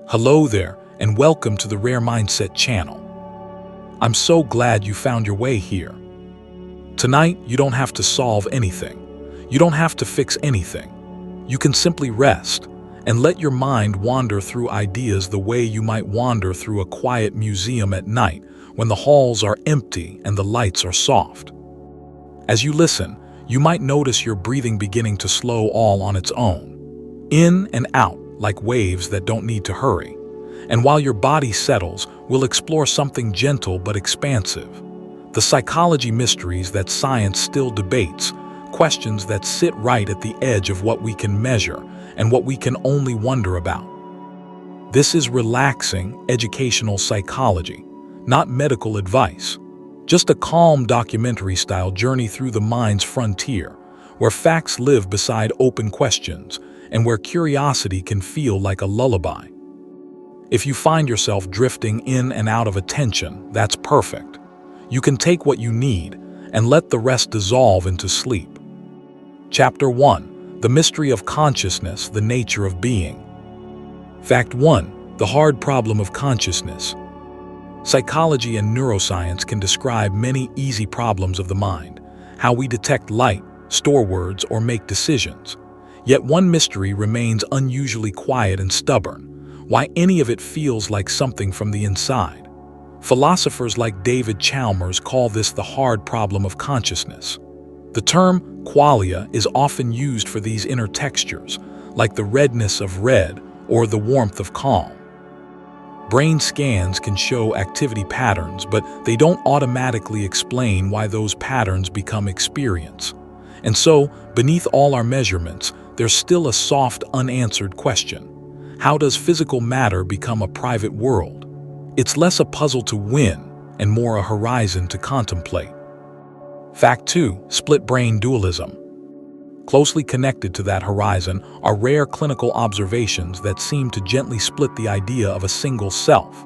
Hello there, and welcome to the RareMindset channel. I'm so glad you found your way here. Tonight, you don't have to solve anything. You don't have to fix anything. You can simply rest and let your mind wander through ideas the way you might wander through a quiet museum at night when the halls are empty and the lights are soft. As you listen, you might notice your breathing beginning to slow all on its own, in and out, like waves that don't need to hurry. And while your body settles, we'll explore something gentle but expansive. The psychology mysteries that science still debates, questions that sit right at the edge of what we can measure and what we can only wonder about. This is relaxing, educational psychology, not medical advice. Just a calm documentary-style journey through the mind's frontier, where facts live beside open questions, and where curiosity can feel like a lullaby. If you find yourself drifting in and out of attention, that's perfect. You can take what you need and let the rest dissolve into sleep. Chapter 1. The Mystery of Consciousness, the Nature of Being. Fact 1. The Hard Problem of Consciousness. Psychology and neuroscience can describe many easy problems of the mind, how we detect light, store words, or make decisions. Yet one mystery remains unusually quiet and stubborn, why any of it feels like something from the inside. Philosophers like David Chalmers call this the hard problem of consciousness. The term qualia is often used for these inner textures, like the redness of red or the warmth of calm. Brain scans can show activity patterns, but they don't automatically explain why those patterns become experience. And so, beneath all our measurements, there's still a soft, unanswered question. How does physical matter become a private world? It's less a puzzle to win and more a horizon to contemplate. Fact 2. Split brain dualism. Closely connected to that horizon are rare clinical observations that seem to gently split the idea of a single self.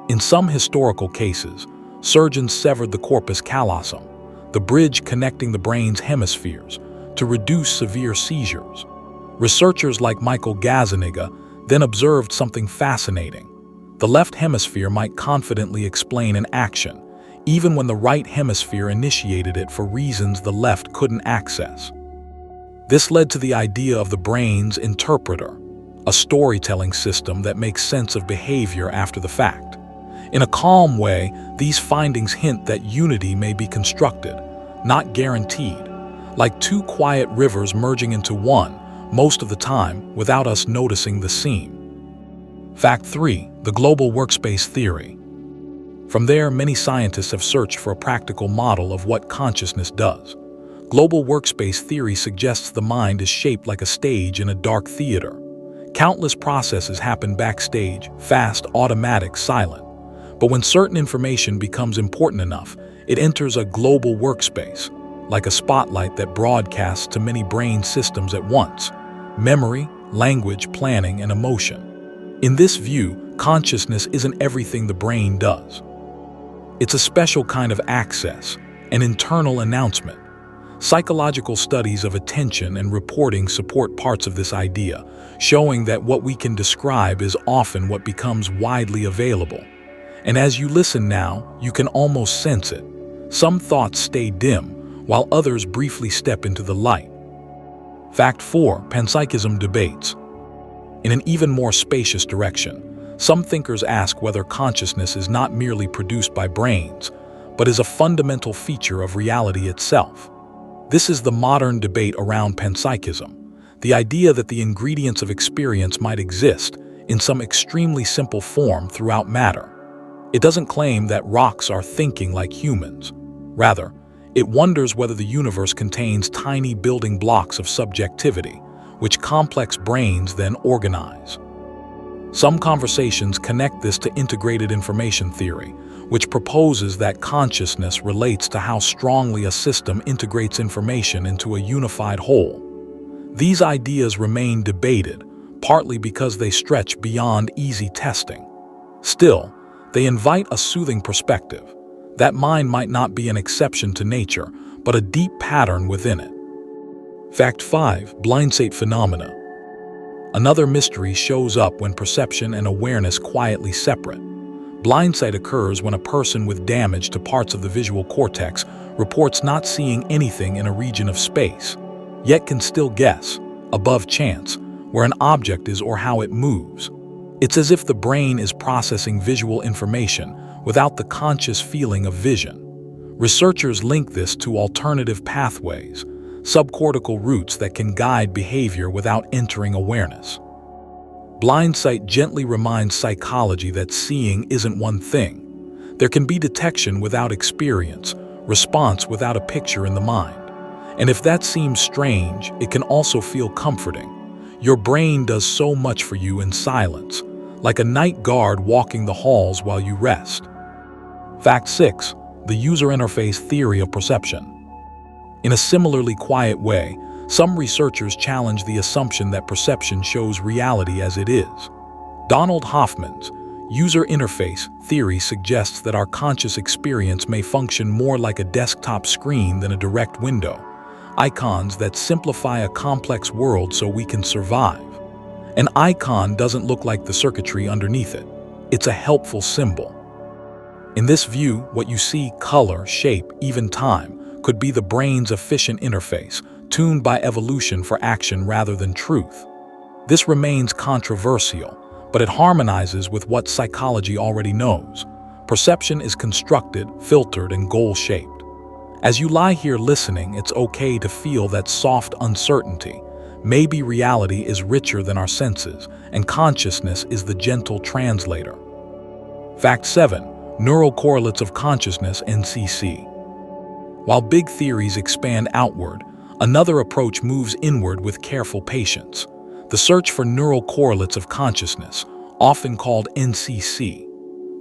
In some historical cases, surgeons severed the corpus callosum, the bridge connecting the brain's hemispheres, to reduce severe seizures. Researchers like Michael Gazzaniga then observed something fascinating. The left hemisphere might confidently explain an action, even when the right hemisphere initiated it for reasons the left couldn't access. This led to the idea of the brain's interpreter, a storytelling system that makes sense of behavior after the fact. In a calm way, these findings hint that unity may be constructed, not guaranteed, like two quiet rivers merging into one, most of the time without us noticing the seam. Fact 3. The global workspace theory. From there, many scientists have searched for a practical model of what consciousness does. Global workspace theory suggests the mind is shaped like a stage in a dark theater. Countless processes happen backstage, fast, automatic, silent. But when certain information becomes important enough, it enters a global workspace, like a spotlight that broadcasts to many brain systems at once: memory, language, planning, and emotion. In this view, consciousness isn't everything the brain does. It's a special kind of access, an internal announcement. Psychological studies of attention and reporting support parts of this idea, showing that what we can describe is often what becomes widely available. And as you listen now, you can almost sense it. Some thoughts stay dim, while others briefly step into the light. Fact 4. Panpsychism debates. In an even more spacious direction, some thinkers ask whether consciousness is not merely produced by brains, but is a fundamental feature of reality itself. This is the modern debate around panpsychism, the idea that the ingredients of experience might exist in some extremely simple form throughout matter. It doesn't claim that rocks are thinking like humans. Rather, it wonders whether the universe contains tiny building blocks of subjectivity, which complex brains then organize. Some conversations connect this to integrated information theory, which proposes that consciousness relates to how strongly a system integrates information into a unified whole. These ideas remain debated, partly because they stretch beyond easy testing. Still, they invite a soothing perspective. That mind might not be an exception to nature, but a deep pattern within it. Fact 5. Blind state phenomena. Another mystery shows up when perception and awareness quietly separate. Blindsight occurs when a person with damage to parts of the visual cortex reports not seeing anything in a region of space, yet can still guess, above chance, where an object is or how it moves. It's as if the brain is processing visual information without the conscious feeling of vision. Researchers link this to alternative pathways, subcortical routes that can guide behavior without entering awareness. Blindsight gently reminds psychology that seeing isn't one thing. There can be detection without experience, response without a picture in the mind. And if that seems strange, it can also feel comforting. Your brain does so much for you in silence, like a night guard walking the halls while you rest. Fact 6. The user interface theory of perception. In a similarly quiet way, some researchers challenge the assumption that perception shows reality as it is. Donald Hoffman's user interface theory suggests that our conscious experience may function more like a desktop screen than a direct window, icons that simplify a complex world so we can survive. An icon doesn't look like the circuitry underneath it. It's a helpful symbol. In this view, what you see, color, shape, even time, could be the brain's efficient interface, tuned by evolution for action rather than truth. This remains controversial, but it harmonizes with what psychology already knows. Perception is constructed, filtered, and goal-shaped. As you lie here listening, it's okay to feel that soft uncertainty. Maybe reality is richer than our senses, and consciousness is the gentle translator. Fact 7. Neural correlates of consciousness, NCC. While big theories expand outward, another approach moves inward with careful patience. The search for neural correlates of consciousness, often called NCC.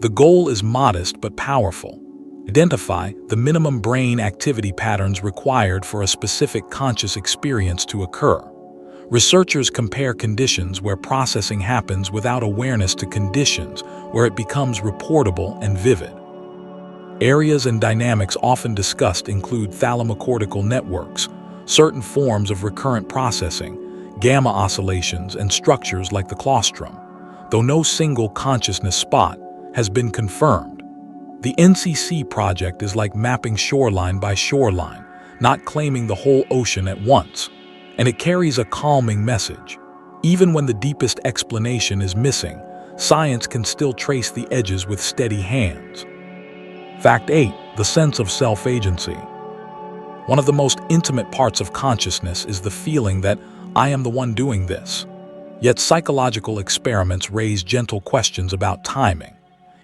The goal is modest but powerful. Identify the minimum brain activity patterns required for a specific conscious experience to occur. Researchers compare conditions where processing happens without awareness to conditions where it becomes reportable and vivid. Areas and dynamics often discussed include thalamocortical networks, certain forms of recurrent processing, gamma oscillations, and structures like the claustrum, though no single consciousness spot has been confirmed. The NCC project is like mapping shoreline by shoreline, not claiming the whole ocean at once, and it carries a calming message. Even when the deepest explanation is missing, science can still trace the edges with steady hands. Fact 8. The sense of self-agency. One of the most intimate parts of consciousness is the feeling that I am the one doing this. Yet psychological experiments raise gentle questions about timing.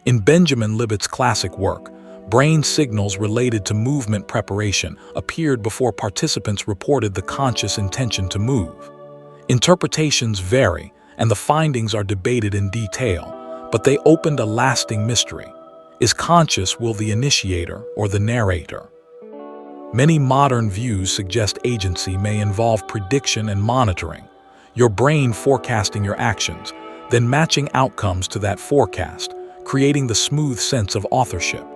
In Benjamin Libet's classic work, brain signals related to movement preparation appeared before participants reported the conscious intention to move. Interpretations vary, and the findings are debated in detail, but they opened a lasting mystery. Is conscious will the initiator or the narrator? Many modern views suggest agency may involve prediction and monitoring, your brain forecasting your actions, then matching outcomes to that forecast, creating the smooth sense of authorship.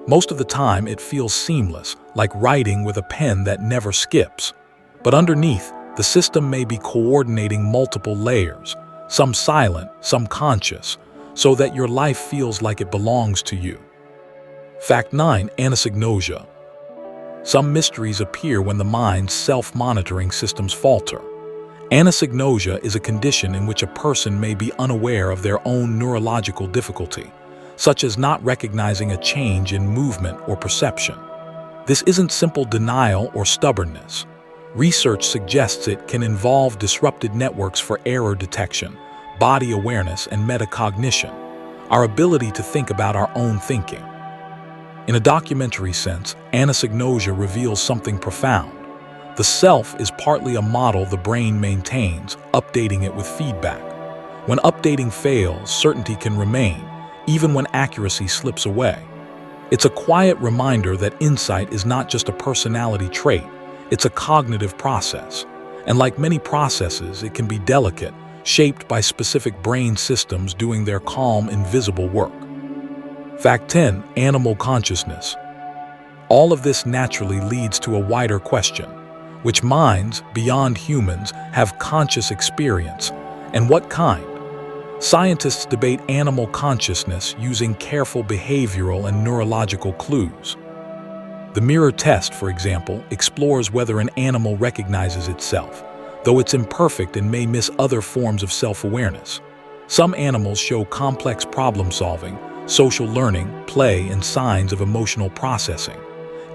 Most of the time, it feels seamless, like writing with a pen that never skips. But underneath, the system may be coordinating multiple layers, some silent, some conscious, so that your life feels like it belongs to you. Fact 9. Anosognosia. Some mysteries appear when the mind's self-monitoring systems falter. Anosognosia is a condition in which a person may be unaware of their own neurological difficulty, such as not recognizing a change in movement or perception. This isn't simple denial or stubbornness. Research suggests it can involve disrupted networks for error detection, body awareness, and metacognition, our ability to think about our own thinking. In a documentary sense, anosognosia reveals something profound. The self is partly a model the brain maintains, updating it with feedback. When updating fails, certainty can remain, even when accuracy slips away. It's a quiet reminder that insight is not just a personality trait, it's a cognitive process. And like many processes, it can be delicate, shaped by specific brain systems doing their calm, invisible work. Fact 10. Animal consciousness. All of this naturally leads to a wider question. Which minds, beyond humans, have conscious experience, And what kind? Scientists debate animal consciousness using careful behavioral and neurological clues. The mirror test, for example, explores whether an animal recognizes itself, though it's imperfect and may miss other forms of self-awareness. Some animals show complex problem-solving, social learning, play, and signs of emotional processing.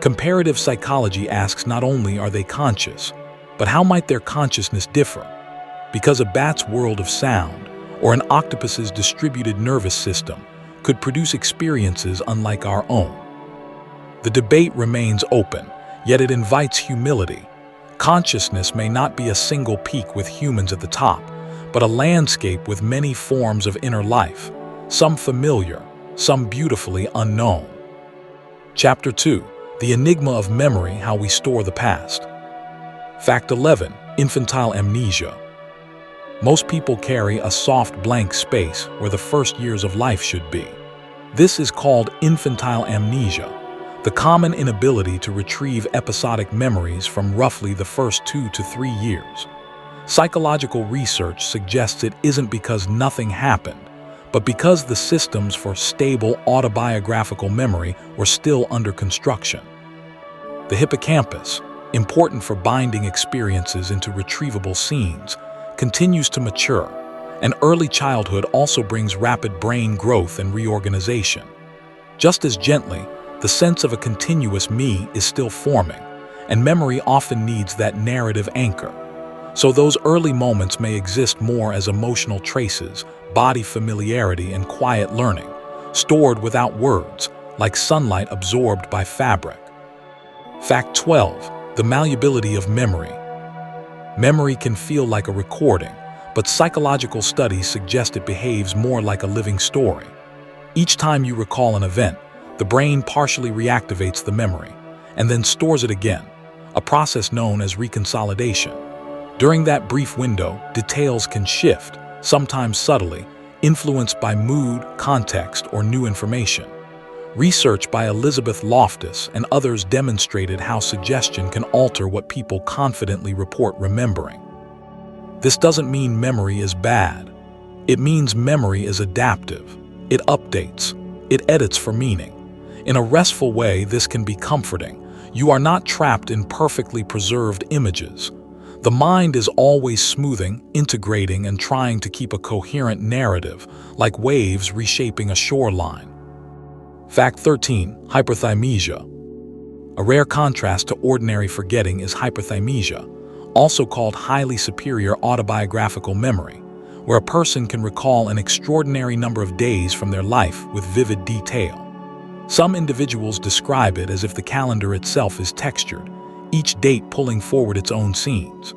Comparative psychology asks not only are they conscious, but how might their consciousness differ? Because a bat's world of sound, or an octopus's distributed nervous system, could produce experiences unlike our own. The debate remains open, yet it invites humility. Consciousness may not be a single peak with humans at the top, but a landscape with many forms of inner life, some familiar, some beautifully unknown. Chapter 2. The Enigma of Memory, How We Store the Past. Fact 11. Infantile amnesia. Most people carry a soft blank space where the first years of life should be. This is called infantile amnesia, the common inability to retrieve episodic memories from roughly the first 2 to 3 years. Psychological research suggests it isn't because nothing happened, but because the systems for stable autobiographical memory were still under construction. The hippocampus, important for binding experiences into retrievable scenes, continues to mature, and early childhood also brings rapid brain growth and reorganization. Just as gently, the sense of a continuous me is still forming, and memory often needs that narrative anchor. So those early moments may exist more as emotional traces, body familiarity, and quiet learning, stored without words, like sunlight absorbed by fabric. Fact 12. The malleability of memory. Memory can feel like a recording, but psychological studies suggest it behaves more like a living story. Each time you recall an event, the brain partially reactivates the memory, and then stores it again, a process known as reconsolidation. During that brief window, details can shift, sometimes subtly, influenced by mood, context, or new information. Research by Elizabeth Loftus and others demonstrated how suggestion can alter what people confidently report remembering. This doesn't mean memory is bad. It means memory is adaptive. It updates. It edits for meaning. In a restful way, this can be comforting. You are not trapped in perfectly preserved images. The mind is always smoothing, integrating, and trying to keep a coherent narrative, like waves reshaping a shoreline. Fact 13. Hyperthymesia. A rare contrast to ordinary forgetting is hyperthymesia, also called highly superior autobiographical memory, where a person can recall an extraordinary number of days from their life with vivid detail. Some individuals describe it as if the calendar itself is textured, each date pulling forward its own scenes.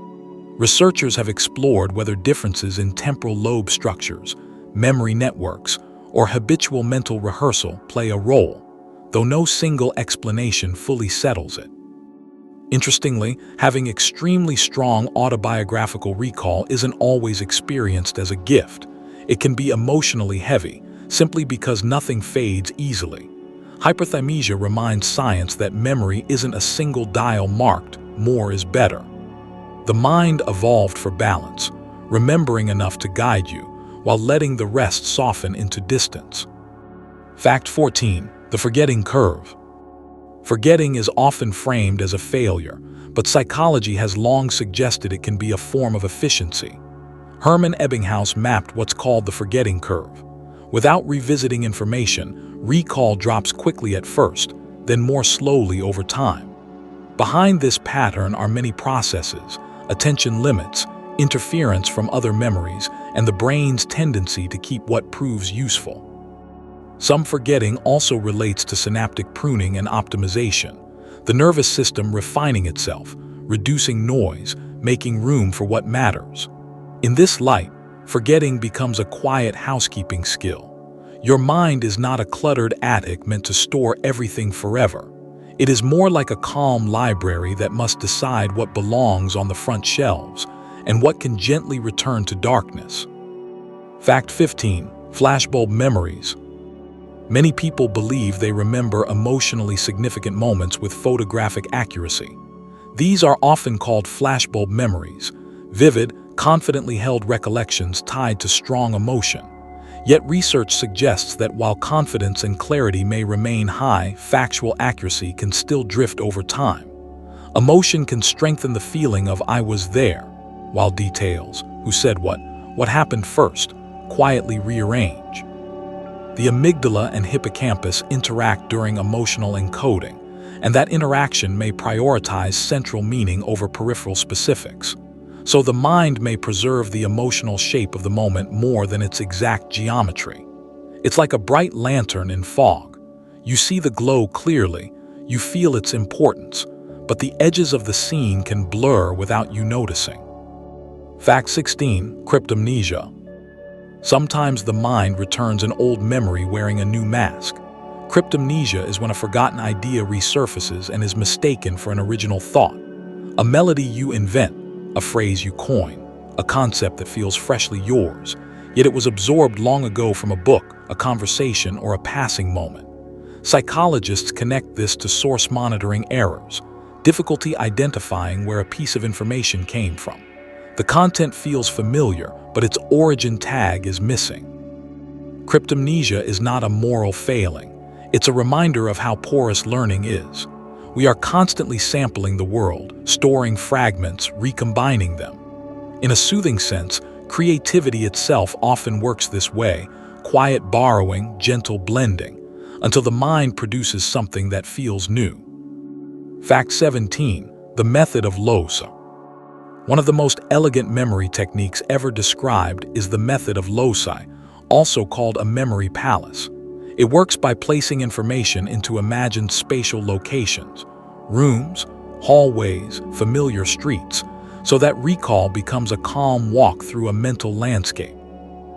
Researchers have explored whether differences in temporal lobe structures, memory networks, or habitual mental rehearsal play a role, though no single explanation fully settles it. Interestingly, having extremely strong autobiographical recall isn't always experienced as a gift. It can be emotionally heavy, simply because nothing fades easily. Hyperthymesia reminds science that memory isn't a single dial marked, more is better. The mind evolved for balance, remembering enough to guide you, while letting the rest soften into distance. Fact 14. The forgetting curve. Forgetting is often framed as a failure, but psychology has long suggested it can be a form of efficiency. Hermann Ebbinghaus mapped what's called the forgetting curve. Without revisiting information, recall drops quickly at first, then more slowly over time. Behind this pattern are many processes: attention limits, interference from other memories, and the brain's tendency to keep what proves useful. Some forgetting also relates to synaptic pruning and optimization, the nervous system refining itself, reducing noise, making room for what matters. In this light, forgetting becomes a quiet housekeeping skill. Your mind is not a cluttered attic meant to store everything forever. It is more like a calm library that must decide what belongs on the front shelves and what can gently return to darkness. Fact 15. Flashbulb memories. Many people believe they remember emotionally significant moments with photographic accuracy. These are often called flashbulb memories, vivid, confidently held recollections tied to strong emotion. Yet research suggests that while confidence and clarity may remain high, factual accuracy can still drift over time. Emotion can strengthen the feeling of "I was there," while details, "who said what happened first," quietly rearrange. The amygdala and hippocampus interact during emotional encoding, and that interaction may prioritize central meaning over peripheral specifics. So the mind may preserve the emotional shape of the moment more than its exact geometry. It's like a bright lantern in fog. You see the glow clearly, you feel its importance, but the edges of the scene can blur without you noticing. Fact 16. Cryptomnesia. Sometimes the mind returns an old memory wearing a new mask. Cryptomnesia is when a forgotten idea resurfaces and is mistaken for an original thought. A melody you invent, a phrase you coin, a concept that feels freshly yours, yet it was absorbed long ago from a book, a conversation, or a passing moment. Psychologists connect this to source monitoring errors, difficulty identifying where a piece of information came from. The content feels familiar, but its origin tag is missing. Cryptomnesia is not a moral failing. It's a reminder of how porous learning is. We are constantly sampling the world, storing fragments, recombining them. In a soothing sense, creativity itself often works this way, quiet borrowing, gentle blending, until the mind produces something that feels new. Fact 17. The method of low-arousal. One of the most elegant memory techniques ever described is the method of low-arousal, also called a memory palace. It works by placing information into imagined spatial locations, rooms, hallways, familiar streets, so that recall becomes a calm walk through a mental landscape.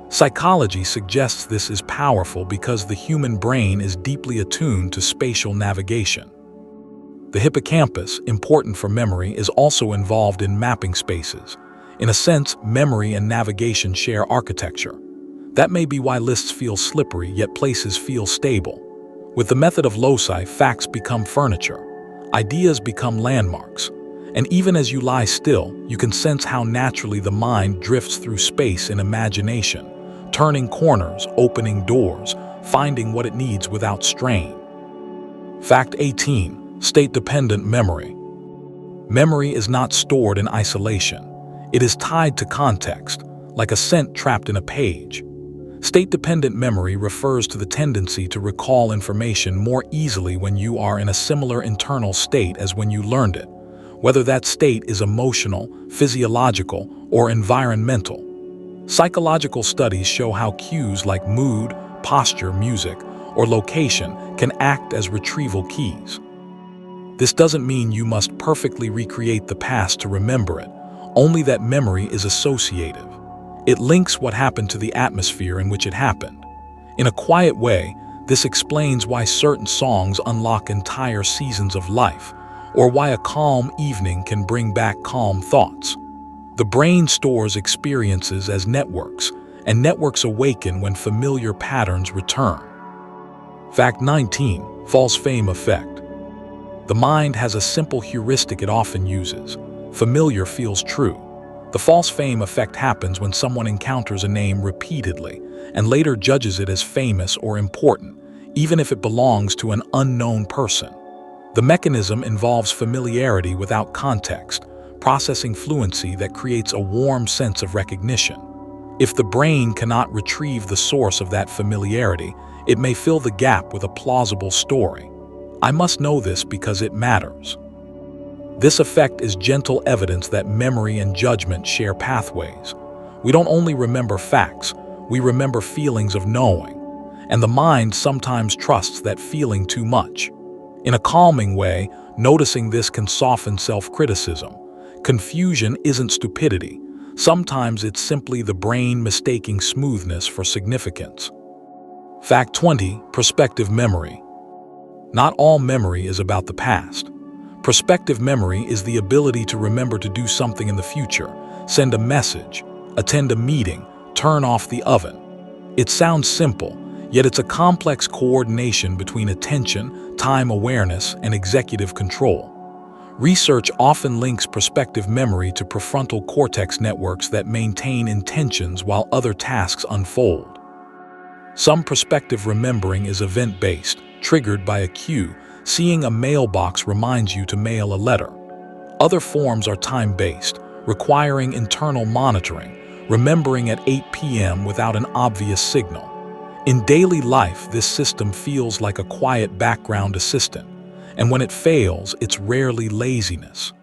Psychology suggests this is powerful because the human brain is deeply attuned to spatial navigation. The hippocampus, important for memory, is also involved in mapping spaces. In a sense, memory and navigation share architecture. That may be why lists feel slippery, yet places feel stable. With the method of loci, facts become furniture. Ideas become landmarks. And even as you lie still, you can sense how naturally the mind drifts through space in imagination, turning corners, opening doors, finding what it needs without strain. Fact 18. State-dependent memory. Memory is not stored in isolation. It is tied to context, like a scent trapped in a page. State-dependent memory refers to the tendency to recall information more easily when you are in a similar internal state as when you learned it, whether that state is emotional, physiological, or environmental. Psychological studies show how cues like mood, posture, music, or location can act as retrieval keys. This doesn't mean you must perfectly recreate the past to remember it, only that memory is associative. It links what happened to the atmosphere in which it happened. In a quiet way, this explains why certain songs unlock entire seasons of life, or why a calm evening can bring back calm thoughts. The brain stores experiences as networks, and networks awaken when familiar patterns return. Fact 19. False fame effect. The mind has a simple heuristic it often uses. Familiar feels true. The false fame effect happens when someone encounters a name repeatedly and later judges it as famous or important, even if it belongs to an unknown person. The mechanism involves familiarity without context, processing fluency that creates a warm sense of recognition. If the brain cannot retrieve the source of that familiarity, it may fill the gap with a plausible story. I must know this because it matters. This effect is gentle evidence that memory and judgment share pathways. We don't only remember facts, we remember feelings of knowing, and the mind sometimes trusts that feeling too much. In a calming way, noticing this can soften self-criticism. Confusion isn't stupidity. Sometimes it's simply the brain mistaking smoothness for significance. Fact 20. Prospective memory. Not all memory is about the past. Prospective memory is the ability to remember to do something in the future, send a message, attend a meeting, turn off the oven. It sounds simple, yet it's a complex coordination between attention, time awareness, and executive control. Research often links prospective memory to prefrontal cortex networks that maintain intentions while other tasks unfold. Some prospective remembering is event-based, triggered by a cue. Seeing a mailbox reminds you to mail a letter. Other forms are time-based, requiring internal monitoring, remembering at 8 p.m. without an obvious signal. In daily life, this system feels like a quiet background assistant, and when it fails, it's rarely laziness.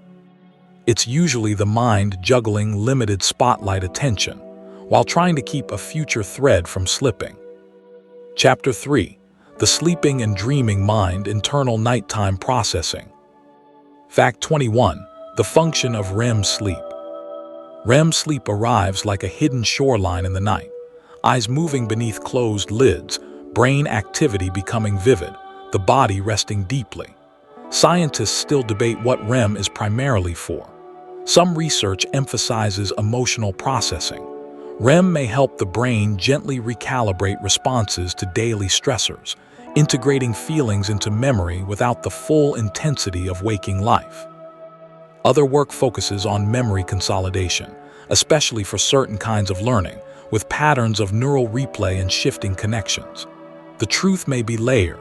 It's usually the mind juggling limited spotlight attention, while trying to keep a future thread from slipping. Chapter 3. The Sleeping and Dreaming Mind, Internal Nighttime Processing. Fact 21. The Function of REM Sleep. REM sleep arrives like a hidden shoreline in the night, eyes moving beneath closed lids, brain activity becoming vivid, the body resting deeply. Scientists still debate what REM is primarily for. Some research emphasizes emotional processing. REM may help the brain gently recalibrate responses to daily stressors, integrating feelings into memory without the full intensity of waking life. Other work focuses on memory consolidation, especially for certain kinds of learning, with patterns of neural replay and shifting connections. The truth may be layered.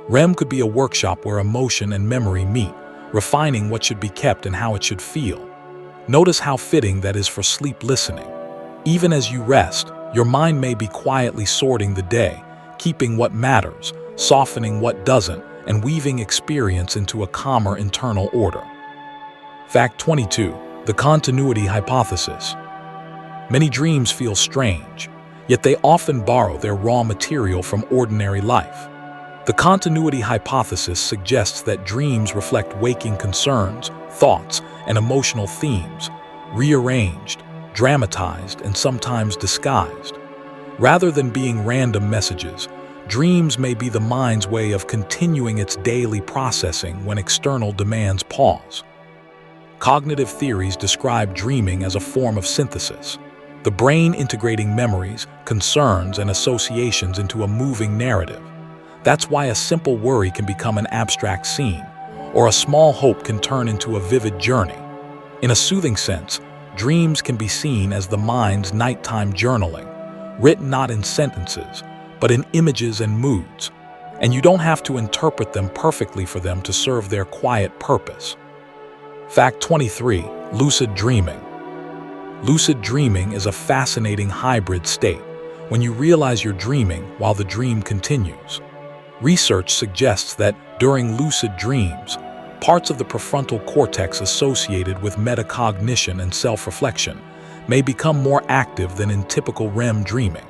REM could be a workshop where emotion and memory meet, refining what should be kept and how it should feel. Notice how fitting that is for sleep listening. Even as you rest, your mind may be quietly sorting the day, keeping what matters, softening what doesn't, and weaving experience into a calmer internal order. Fact 22. The Continuity Hypothesis. Many dreams feel strange, yet they often borrow their raw material from ordinary life. The continuity hypothesis suggests that dreams reflect waking concerns, thoughts, and emotional themes, rearranged, dramatized, and sometimes disguised. Rather than being random messages, dreams may be the mind's way of continuing its daily processing when external demands pause. Cognitive theories describe dreaming as a form of synthesis, the brain integrating memories, concerns, and associations into a moving narrative. That's why a simple worry can become an abstract scene, or a small hope can turn into a vivid journey. In a soothing sense, dreams can be seen as the mind's nighttime journaling, written not in sentences, but in images and moods. And you don't have to interpret them perfectly for them to serve their quiet purpose. Fact 23. Lucid dreaming. Lucid dreaming is a fascinating hybrid state, when you realize you're dreaming while the dream continues. Research suggests that during lucid dreams, parts of the prefrontal cortex associated with metacognition and self-reflection may become more active than in typical REM dreaming.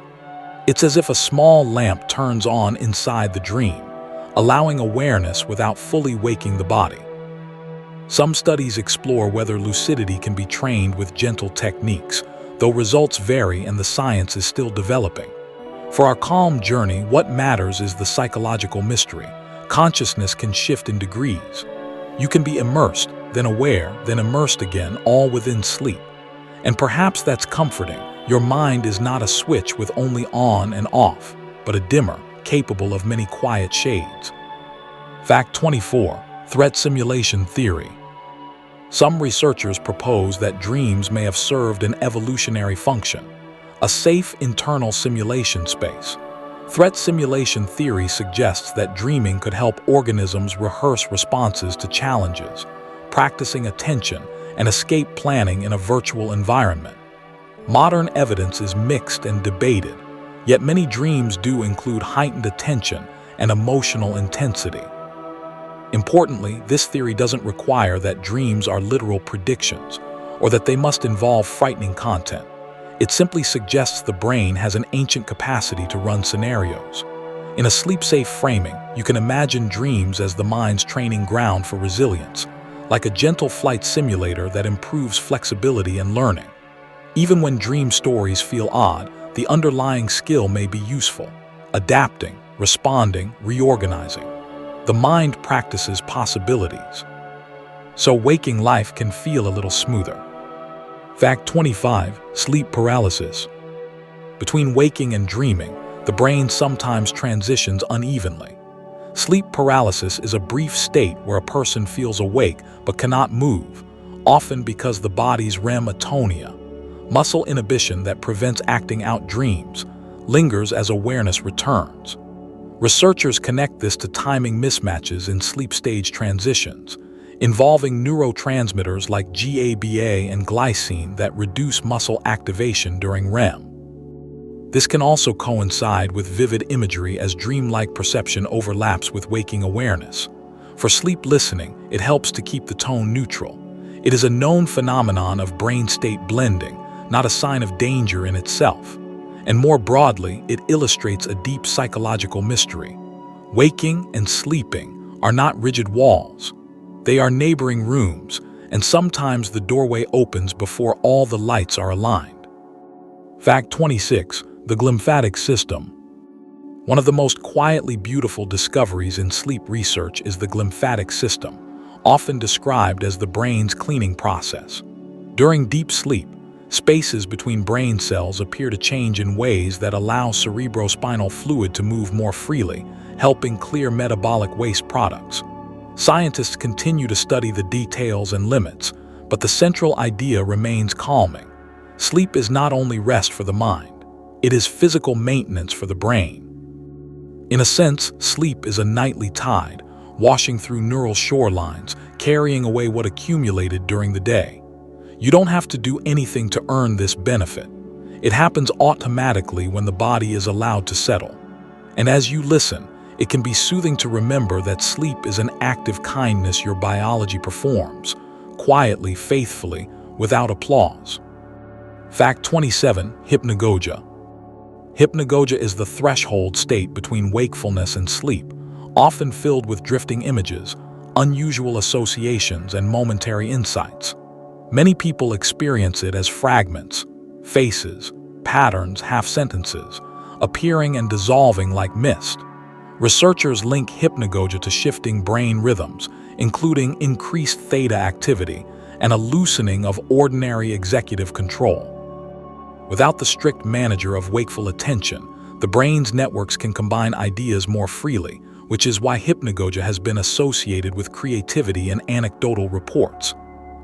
It's as if a small lamp turns on inside the dream, allowing awareness without fully waking the body. Some studies explore whether lucidity can be trained with gentle techniques, though results vary and the science is still developing. For our calm journey, what matters is the psychological mystery. Consciousness can shift in degrees. You can be immersed, then aware, then immersed again, all within sleep. And perhaps that's comforting. Your mind is not a switch with only on and off, but a dimmer, capable of many quiet shades. Fact 24. Threat simulation theory. Some researchers propose that dreams may have served an evolutionary function, a safe internal simulation space. Threat simulation theory suggests that dreaming could help organisms rehearse responses to challenges, practicing attention and escape planning in a virtual environment. Modern evidence is mixed and debated, yet many dreams do include heightened attention and emotional intensity. Importantly, this theory doesn't require that dreams are literal predictions or that they must involve frightening content. It simply suggests the brain has an ancient capacity to run scenarios. In a sleep-safe framing, you can imagine dreams as the mind's training ground for resilience, like a gentle flight simulator that improves flexibility and learning. Even when dream stories feel odd, the underlying skill may be useful: adapting, responding, reorganizing. The mind practices possibilities, so waking life can feel a little smoother. Fact 25. Sleep paralysis. Between waking and dreaming, the brain sometimes transitions unevenly. Sleep paralysis is a brief state where a person feels awake but cannot move, often because the body's REM atonia, muscle inhibition that prevents acting out dreams, lingers as awareness returns. Researchers connect this to timing mismatches in sleep stage transitions, involving neurotransmitters like GABA and glycine that reduce muscle activation during REM. This can also coincide with vivid imagery as dreamlike perception overlaps with waking awareness. For sleep listening, it helps to keep the tone neutral. It is a known phenomenon of brain state blending, not a sign of danger in itself. And more broadly, it illustrates a deep psychological mystery. Waking and sleeping are not rigid walls. They are neighboring rooms, and sometimes the doorway opens before all the lights are aligned. Fact 26. The glymphatic system. One of the most quietly beautiful discoveries in sleep research is the glymphatic system, often described as the brain's cleaning process. During deep sleep, spaces between brain cells appear to change in ways that allow cerebrospinal fluid to move more freely, helping clear metabolic waste products. Scientists continue to study the details and limits, but the central idea remains calming. Sleep is not only rest for the mind, it is physical maintenance for the brain. In a sense, sleep is a nightly tide, washing through neural shorelines, carrying away what accumulated during the day. You don't have to do anything to earn this benefit. It happens automatically when the body is allowed to settle. And as you listen, it can be soothing to remember that sleep is an act of kindness your biology performs, quietly, faithfully, without applause. Fact 27. Hypnagogia. Hypnagogia is the threshold state between wakefulness and sleep, often filled with drifting images, unusual associations, and momentary insights. Many people experience it as fragments, faces, patterns, half-sentences, appearing and dissolving like mist. Researchers link hypnagogia to shifting brain rhythms, including increased theta activity and a loosening of ordinary executive control. Without the strict manager of wakeful attention, the brain's networks can combine ideas more freely, which is why hypnagogia has been associated with creativity and anecdotal reports.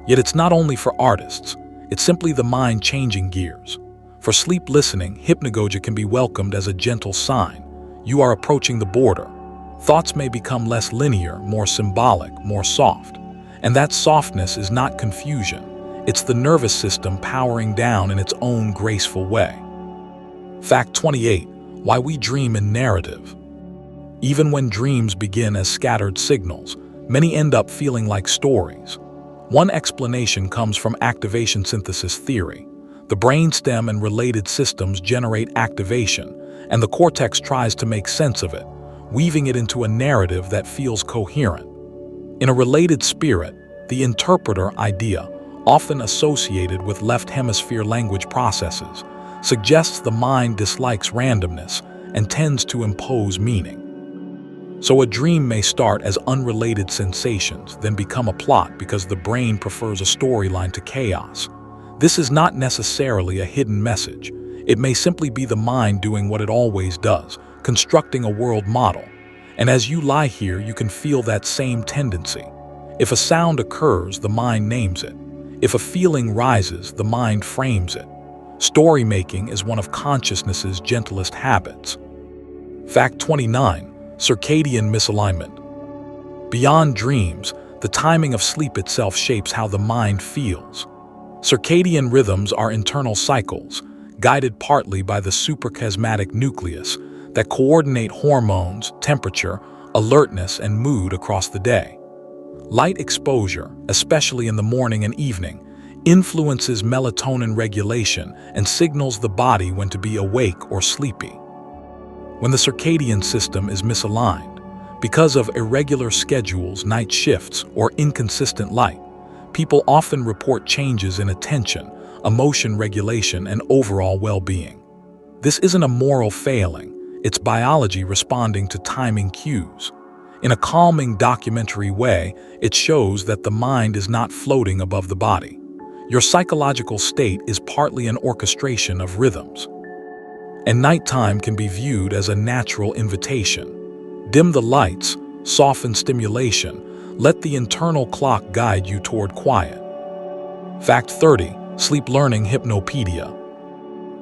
Yet it's not only for artists, it's simply the mind changing gears. For sleep listening, hypnagogia can be welcomed as a gentle sign. You are approaching the border. Thoughts may become less linear, more symbolic, more soft. And that softness is not confusion. It's the nervous system powering down in its own graceful way. Fact 28. Why we dream in narrative. Even when dreams begin as scattered signals, many end up feeling like stories. One explanation comes from activation synthesis theory. The brainstem and related systems generate activation, and the cortex tries to make sense of it, weaving it into a narrative that feels coherent. In a related spirit, the interpreter idea, often associated with left hemisphere language processes, suggests the mind dislikes randomness and tends to impose meaning. So a dream may start as unrelated sensations, then become a plot because the brain prefers a storyline to chaos. This is not necessarily a hidden message. It may simply be the mind doing what it always does, constructing a world model. And as you lie here, you can feel that same tendency. If a sound occurs, the mind names it. If a feeling rises, the mind frames it. Story making is one of consciousness's gentlest habits. Fact 29. Circadian misalignment. Beyond dreams, the timing of sleep itself shapes how the mind feels. Circadian rhythms are internal cycles, guided partly by the suprachiasmatic nucleus, that coordinate hormones, temperature, alertness, and mood across the day. Light exposure, especially in the morning and evening, influences melatonin regulation and signals the body when to be awake or sleepy. When the circadian system is misaligned, because of irregular schedules, night shifts, or inconsistent light, people often report changes in attention, emotion regulation, and overall well-being. This isn't a moral failing, it's biology responding to timing cues. In a calming documentary way, it shows that the mind is not floating above the body. Your psychological state is partly an orchestration of rhythms. And nighttime can be viewed as a natural invitation. Dim the lights, Soften stimulation. Let the internal clock guide you toward quiet. Fact 30. Sleep learning hypnopedia.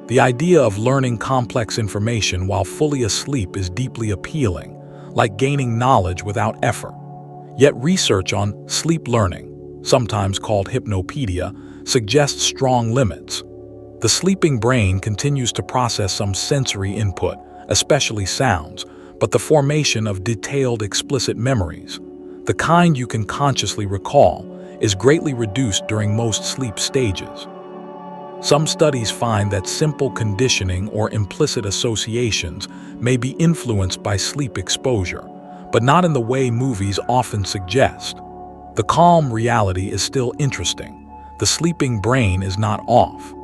The idea of learning complex information while fully asleep is deeply appealing, like gaining knowledge without effort. Yet research on sleep learning, sometimes called hypnopedia, suggests strong limits. The sleeping brain continues to process some sensory input, especially sounds, but the formation of detailed explicit memories, the kind you can consciously recall, is greatly reduced during most sleep stages. Some studies find that simple conditioning or implicit associations may be influenced by sleep exposure, but not in the way movies often suggest. The calm reality is still interesting. The sleeping brain is not off.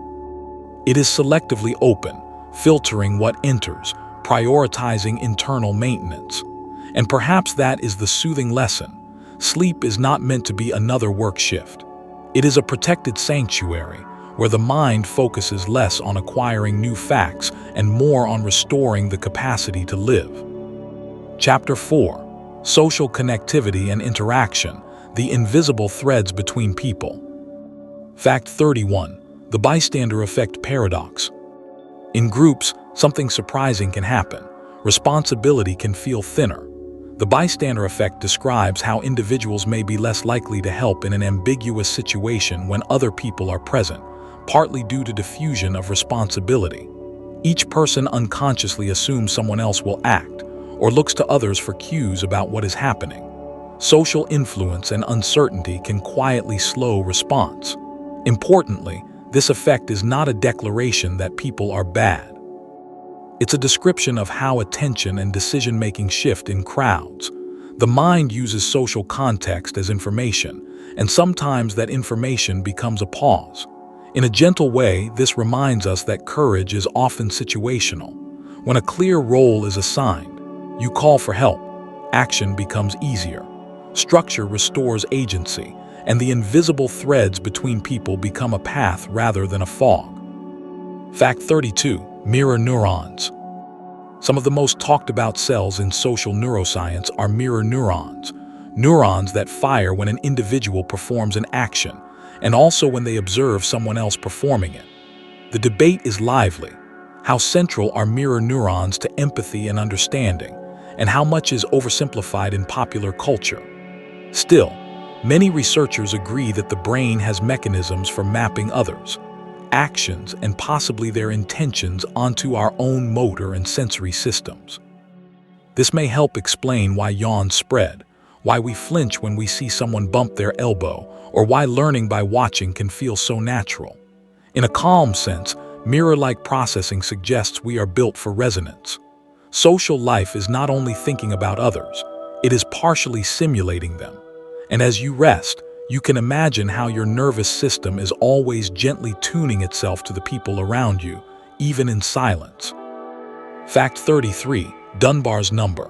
It is selectively open, filtering what enters, prioritizing internal maintenance. And perhaps that is the soothing lesson. Sleep is not meant to be another work shift. It is a protected sanctuary, where the mind focuses less on acquiring new facts and more on restoring the capacity to live. Chapter 4. Social connectivity and interaction, the invisible threads between people. Fact 31. The bystander effect paradox. In groups, something surprising can happen. Responsibility can feel thinner. The bystander effect describes how individuals may be less likely to help in an ambiguous situation when other people are present, partly due to diffusion of responsibility. Each person unconsciously assumes someone else will act, or looks to others for cues about what is happening. Social influence and uncertainty can quietly slow response. Importantly, this effect is not a declaration that people are bad. It's a description of how attention and decision-making shift in crowds. The mind uses social context as information, and sometimes that information becomes a pause. In a gentle way, this reminds us that courage is often situational. When a clear role is assigned, you call for help, action becomes easier. Structure restores agency, and the invisible threads between people become a path rather than a fog. Fact 32. Mirror neurons. Some of the most talked about cells in social neuroscience are mirror neurons, neurons that fire when an individual performs an action, and also when they observe someone else performing it. The debate is lively. How central are mirror neurons to empathy and understanding, and how much is oversimplified in popular culture? Still, many researchers agree that the brain has mechanisms for mapping others' actions and possibly their intentions onto our own motor and sensory systems. This may help explain why yawns spread, why we flinch when we see someone bump their elbow, or why learning by watching can feel so natural. In a calm sense, mirror-like processing suggests we are built for resonance. Social life is not only thinking about others, it is partially simulating them. And as you rest, you can imagine how your nervous system is always gently tuning itself to the people around you, even in silence. Fact 33. Dunbar's number.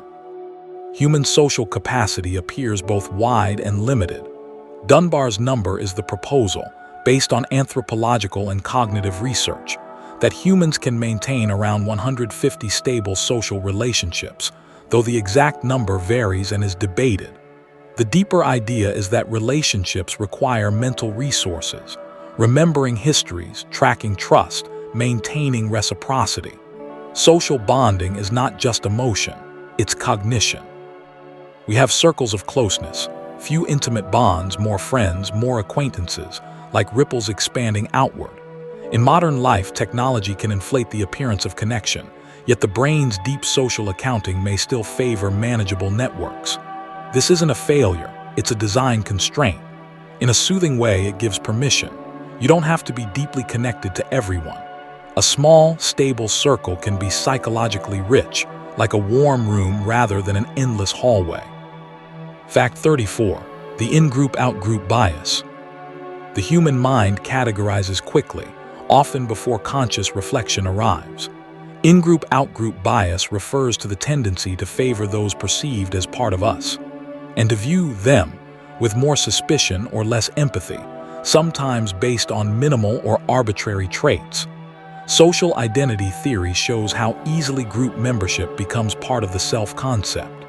Human social capacity appears both wide and limited. Dunbar's number is the proposal, based on anthropological and cognitive research, that humans can maintain around 150 stable social relationships, though the exact number varies and is debated. The deeper idea is that relationships require mental resources, remembering histories, tracking trust, maintaining reciprocity. Social bonding is not just emotion, it's cognition. We have circles of closeness, few intimate bonds, more friends, more acquaintances, like ripples expanding outward. In modern life, technology can inflate the appearance of connection, yet the brain's deep social accounting may still favor manageable networks. This isn't a failure, it's a design constraint. In a soothing way, it gives permission. You don't have to be deeply connected to everyone. A small, stable circle can be psychologically rich, like a warm room rather than an endless hallway. Fact 34. The in-group out-group bias. The human mind categorizes quickly, often before conscious reflection arrives. In-group out-group bias refers to the tendency to favor those perceived as part of us, and to view them with more suspicion or less empathy, sometimes based on minimal or arbitrary traits. Social identity theory shows how easily group membership becomes part of the self-concept.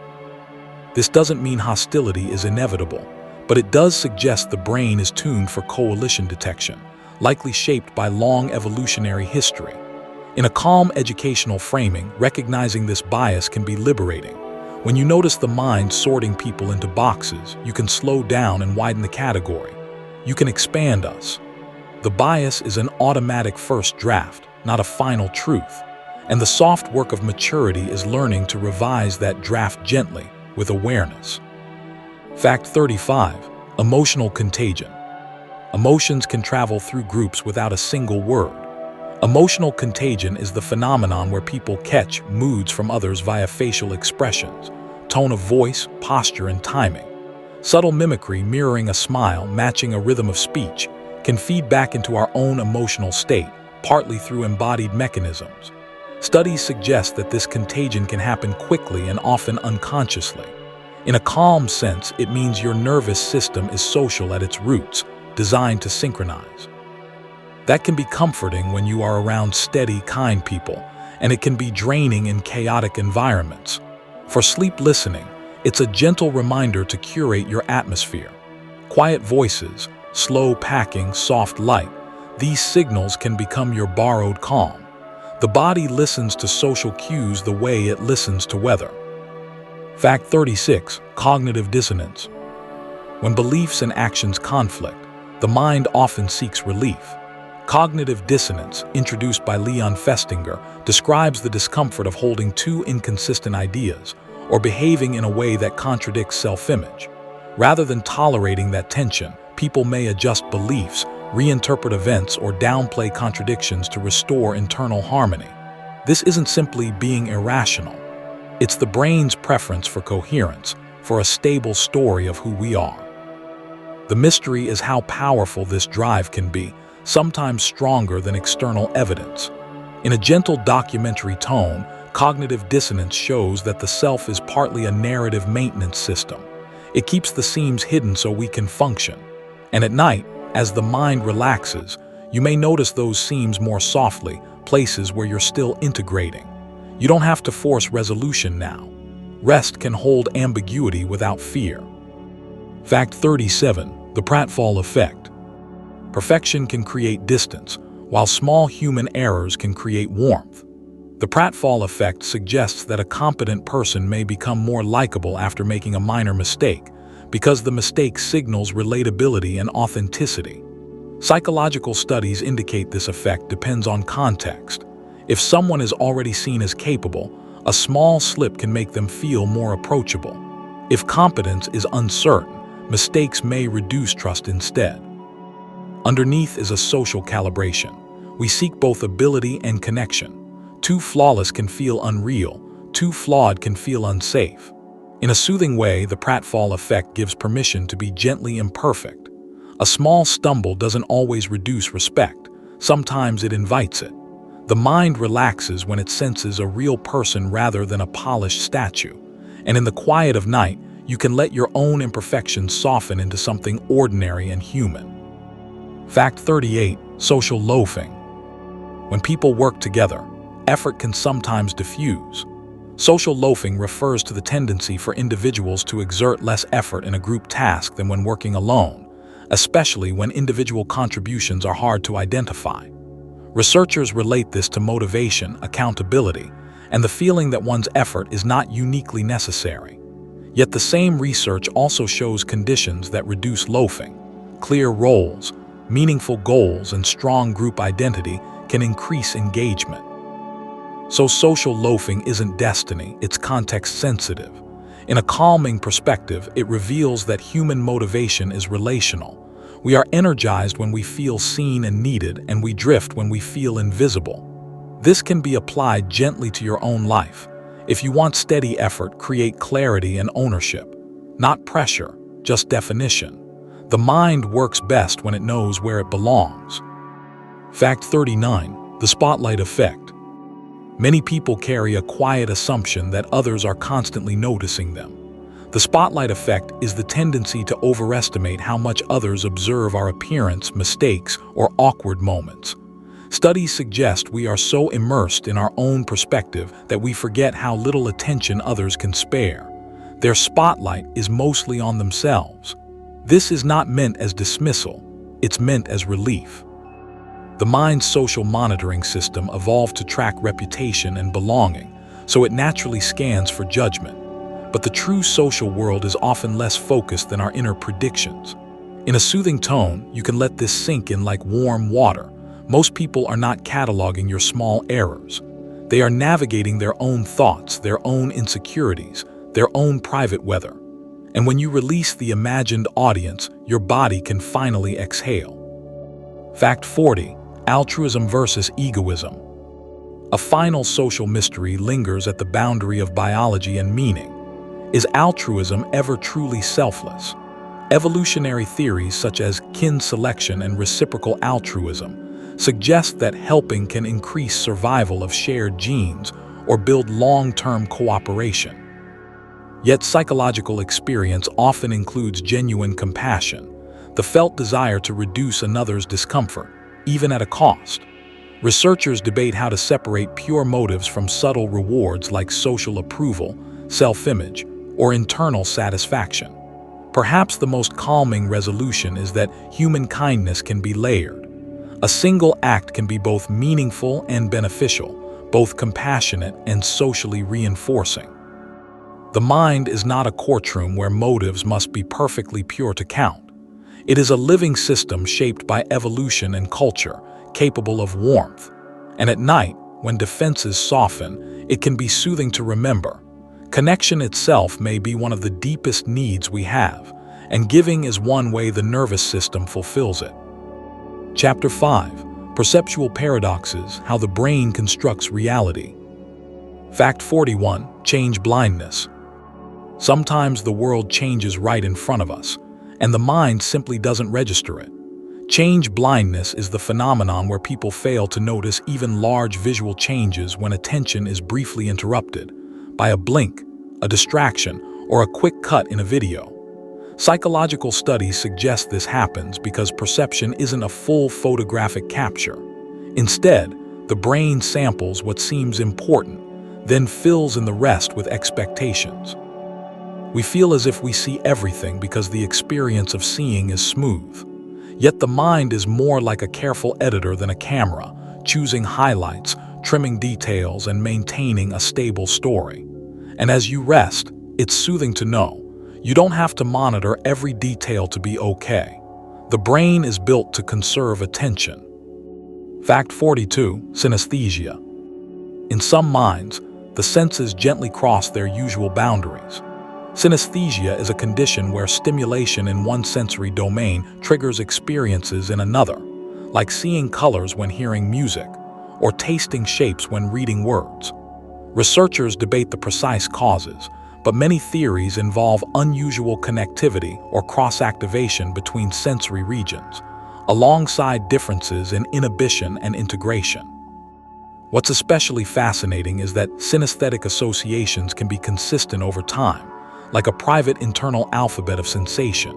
This doesn't mean hostility is inevitable, but it does suggest the brain is tuned for coalition detection, likely shaped by long evolutionary history. In a calm educational framing, recognizing this bias can be liberating. When you notice the mind sorting people into boxes, you can slow down and widen the category. You can expand us. The bias is an automatic first draft, not a final truth. And the soft work of maturity is learning to revise that draft gently, with awareness. Fact 35. Emotional contagion. Emotions can travel through groups without a single word. Emotional contagion is the phenomenon where people catch moods from others via facial expressions, tone of voice, posture, and timing. Subtle mimicry mirroring a smile, matching a rhythm of speech, can feed back into our own emotional state, partly through embodied mechanisms. Studies suggest that this contagion can happen quickly and often unconsciously. In a calm sense, it means your nervous system is social at its roots, designed to synchronize. That can be comforting when you are around steady, kind people, and it can be draining in chaotic environments. For sleep listening, it's a gentle reminder to curate your atmosphere. Quiet voices, slow packing, soft light, these signals can become your borrowed calm. The body listens to social cues the way it listens to weather. Fact 36. Cognitive dissonance. When beliefs and actions conflict, the mind often seeks relief. Cognitive dissonance, introduced by Leon Festinger, describes the discomfort of holding two inconsistent ideas or behaving in a way that contradicts self-image. Rather than tolerating that tension, people may adjust beliefs, reinterpret events, or downplay contradictions to restore internal harmony. This isn't simply being irrational. It's the brain's preference for coherence, for a stable story of who we are. The mystery is how powerful this drive can be, sometimes stronger than external evidence. In a gentle documentary tone, cognitive dissonance shows that the self is partly a narrative maintenance system. It keeps the seams hidden so we can function. And at night, as the mind relaxes, you may notice those seams more softly, places where you're still integrating. You don't have to force resolution now. Rest can hold ambiguity without fear. Fact 37. The pratfall effect. Perfection can create distance, while small human errors can create warmth. The pratfall effect suggests that a competent person may become more likable after making a minor mistake, because the mistake signals relatability and authenticity. Psychological studies indicate this effect depends on context. If someone is already seen as capable, a small slip can make them feel more approachable. If competence is uncertain, mistakes may reduce trust instead. Underneath is a social calibration. We seek both ability and connection. Too flawless can feel unreal, too flawed can feel unsafe. In a soothing way, the pratfall effect gives permission to be gently imperfect. A small stumble doesn't always reduce respect. Sometimes it invites it. The mind relaxes when it senses a real person rather than a polished statue. And in the quiet of night, you can let your own imperfections soften into something ordinary and human. Fact 38. Social loafing. When people work together, effort can sometimes diffuse. Social loafing refers to the tendency for individuals to exert less effort in a group task than when working alone, especially when individual contributions are hard to identify. Researchers relate this to motivation, accountability, and the feeling that one's effort is not uniquely necessary. Yet the same research also shows conditions that reduce loafing. Clear roles, meaningful goals, and strong group identity can increase engagement. So social loafing isn't destiny, it's context-sensitive. In a calming perspective, it reveals that human motivation is relational. We are energized when we feel seen and needed, and we drift when we feel invisible. This can be applied gently to your own life. If you want steady effort, create clarity and ownership. Not pressure, just definition. The mind works best when it knows where it belongs. Fact 39. The spotlight effect. Many people carry a quiet assumption that others are constantly noticing them. The spotlight effect is the tendency to overestimate how much others observe our appearance, mistakes, or awkward moments. Studies suggest we are so immersed in our own perspective that we forget how little attention others can spare. Their spotlight is mostly on themselves. This is not meant as dismissal, it's meant as relief. The mind's social monitoring system evolved to track reputation and belonging, so it naturally scans for judgment. But the true social world is often less focused than our inner predictions. In a soothing tone, you can let this sink in like warm water. Most people are not cataloging your small errors. They are navigating their own thoughts, their own insecurities, their own private weather. And when you release the imagined audience, your body can finally exhale. Fact 40. Altruism versus egoism. A final social mystery lingers at the boundary of biology and meaning. Is altruism ever truly selfless? Evolutionary theories such as kin selection and reciprocal altruism suggest that helping can increase survival of shared genes or build long-term cooperation. Yet psychological experience often includes genuine compassion, the felt desire to reduce another's discomfort, even at a cost. Researchers debate how to separate pure motives from subtle rewards like social approval, self-image, or internal satisfaction. Perhaps the most calming resolution is that human kindness can be layered. A single act can be both meaningful and beneficial, both compassionate and socially reinforcing. The mind is not a courtroom where motives must be perfectly pure to count. It is a living system shaped by evolution and culture, capable of warmth. And at night, when defenses soften, it can be soothing to remember. Connection itself may be one of the deepest needs we have, and giving is one way the nervous system fulfills it. Chapter 5. Perceptual Paradoxes: How the Brain Constructs Reality. Fact 41. Change blindness. Sometimes the world changes right in front of us, and the mind simply doesn't register it. Change blindness is the phenomenon where people fail to notice even large visual changes when attention is briefly interrupted by a blink, a distraction, or a quick cut in a video. Psychological studies suggest this happens because perception isn't a full photographic capture. Instead, the brain samples what seems important, then fills in the rest with expectations. We feel as if we see everything because the experience of seeing is smooth. Yet the mind is more like a careful editor than a camera, choosing highlights, trimming details, and maintaining a stable story. And as you rest, it's soothing to know you don't have to monitor every detail to be okay. The brain is built to conserve attention. Fact 42. Synesthesia. In some minds, the senses gently cross their usual boundaries. Synesthesia is a condition where stimulation in one sensory domain triggers experiences in another, like seeing colors when hearing music, or tasting shapes when reading words. Researchers debate the precise causes, but many theories involve unusual connectivity or cross-activation between sensory regions, alongside differences in inhibition and integration. What's especially fascinating is that synesthetic associations can be consistent over time, like a private internal alphabet of sensation.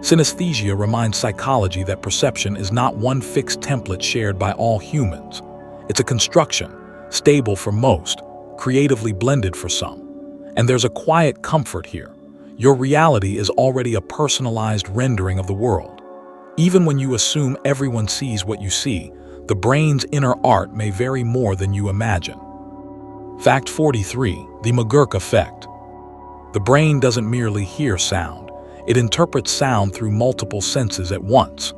Synesthesia reminds psychology that perception is not one fixed template shared by all humans. It's a construction, stable for most, creatively blended for some. And there's a quiet comfort here. Your reality is already a personalized rendering of the world. Even when you assume everyone sees what you see, the brain's inner art may vary more than you imagine. Fact 43. The McGurk effect. The brain doesn't merely hear sound, it interprets sound through multiple senses at once.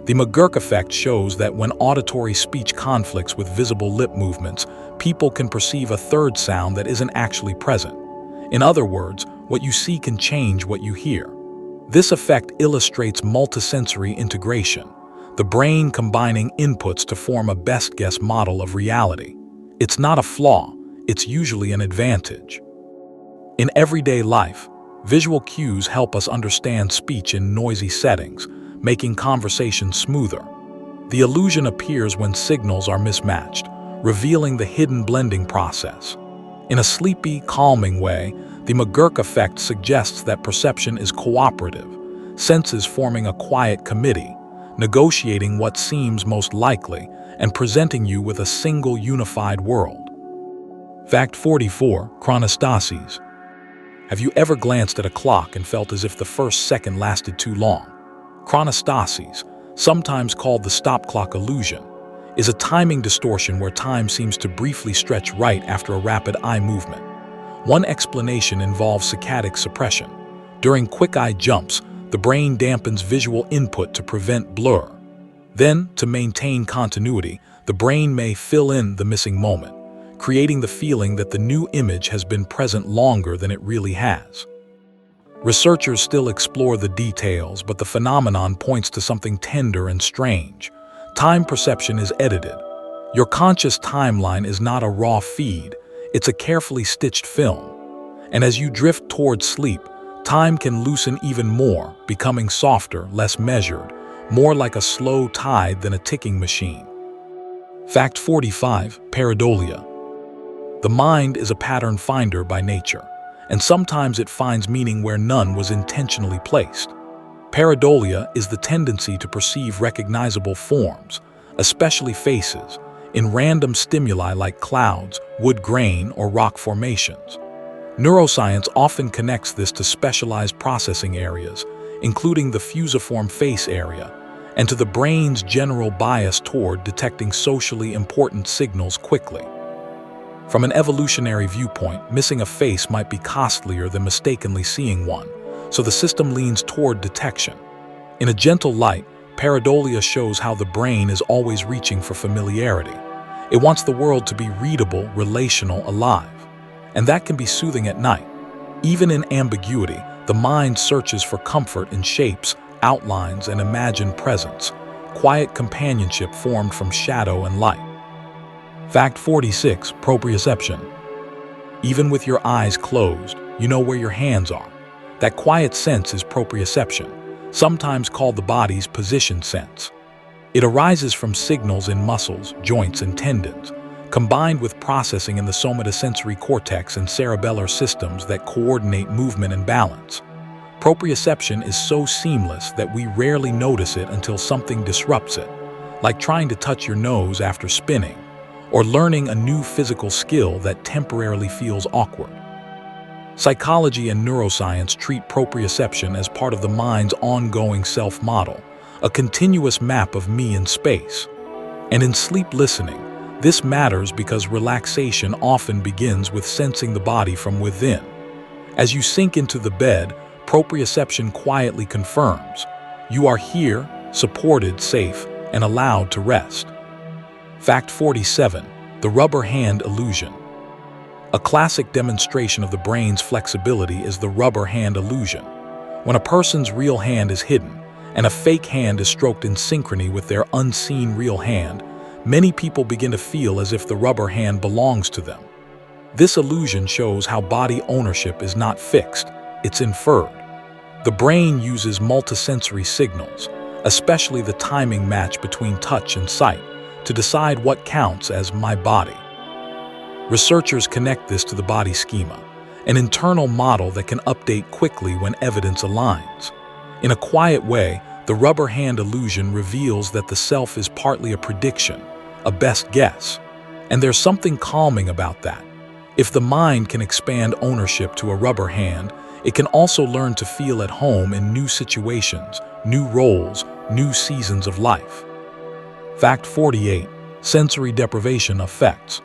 The McGurk effect shows that when auditory speech conflicts with visible lip movements, people can perceive a third sound that isn't actually present. In other words, what you see can change what you hear. This effect illustrates multisensory integration, the brain combining inputs to form a best-guess model of reality. It's not a flaw, it's usually an advantage. In everyday life, visual cues help us understand speech in noisy settings, making conversation smoother. The illusion appears when signals are mismatched, revealing the hidden blending process. In a sleepy, calming way, the McGurk effect suggests that perception is cooperative, senses forming a quiet committee, negotiating what seems most likely and presenting you with a single unified world. Fact 44. Chronostasis. Have you ever glanced at a clock and felt as if the first second lasted too long? Chronostasis, sometimes called the stop clock illusion, is a timing distortion where time seems to briefly stretch right after a rapid eye movement. One explanation involves saccadic suppression. During quick eye jumps, the brain dampens visual input to prevent blur. Then, to maintain continuity, the brain may fill in the missing moment, creating the feeling that the new image has been present longer than it really has. Researchers still explore the details, but the phenomenon points to something tender and strange. Time perception is edited. Your conscious timeline is not a raw feed, it's a carefully stitched film. And as you drift towards sleep, time can loosen even more, becoming softer, less measured, more like a slow tide than a ticking machine. Fact 45, pareidolia. The mind is a pattern finder by nature, and sometimes it finds meaning where none was intentionally placed. Pareidolia is the tendency to perceive recognizable forms, especially faces, in random stimuli like clouds, wood grain, or rock formations. Neuroscience often connects this to specialized processing areas, including the fusiform face area, and to the brain's general bias toward detecting socially important signals quickly. From an evolutionary viewpoint, missing a face might be costlier than mistakenly seeing one, so the system leans toward detection. In a gentle light, pareidolia shows how the brain is always reaching for familiarity. It wants the world to be readable, relational, alive. And that can be soothing at night. Even in ambiguity, the mind searches for comfort in shapes, outlines, and imagined presence, quiet companionship formed from shadow and light. Fact 46, proprioception. Even with your eyes closed, you know where your hands are. That quiet sense is proprioception, sometimes called the body's position sense. It arises from signals in muscles, joints, and tendons, combined with processing in the somatosensory cortex and cerebellar systems that coordinate movement and balance. Proprioception is so seamless that we rarely notice it until something disrupts it, like trying to touch your nose after spinning, or learning a new physical skill that temporarily feels awkward. Psychology and neuroscience treat proprioception as part of the mind's ongoing self-model, a continuous map of me in space. And in sleep listening, this matters because relaxation often begins with sensing the body from within. As you sink into the bed, proprioception quietly confirms you are here, supported, safe, and allowed to rest. Fact 47, the rubber hand illusion. A classic demonstration of the brain's flexibility is the rubber hand illusion. When a person's real hand is hidden, and a fake hand is stroked in synchrony with their unseen real hand, many people begin to feel as if the rubber hand belongs to them. This illusion shows how body ownership is not fixed, it's inferred. The brain uses multisensory signals, especially the timing match between touch and sight, to decide what counts as my body. Researchers connect this to the body schema, an internal model that can update quickly when evidence aligns. In a quiet way, the rubber hand illusion reveals that the self is partly a prediction, a best guess. And there's something calming about that. If the mind can expand ownership to a rubber hand, it can also learn to feel at home in new situations, new roles, new seasons of life. Fact 48, sensory deprivation effects.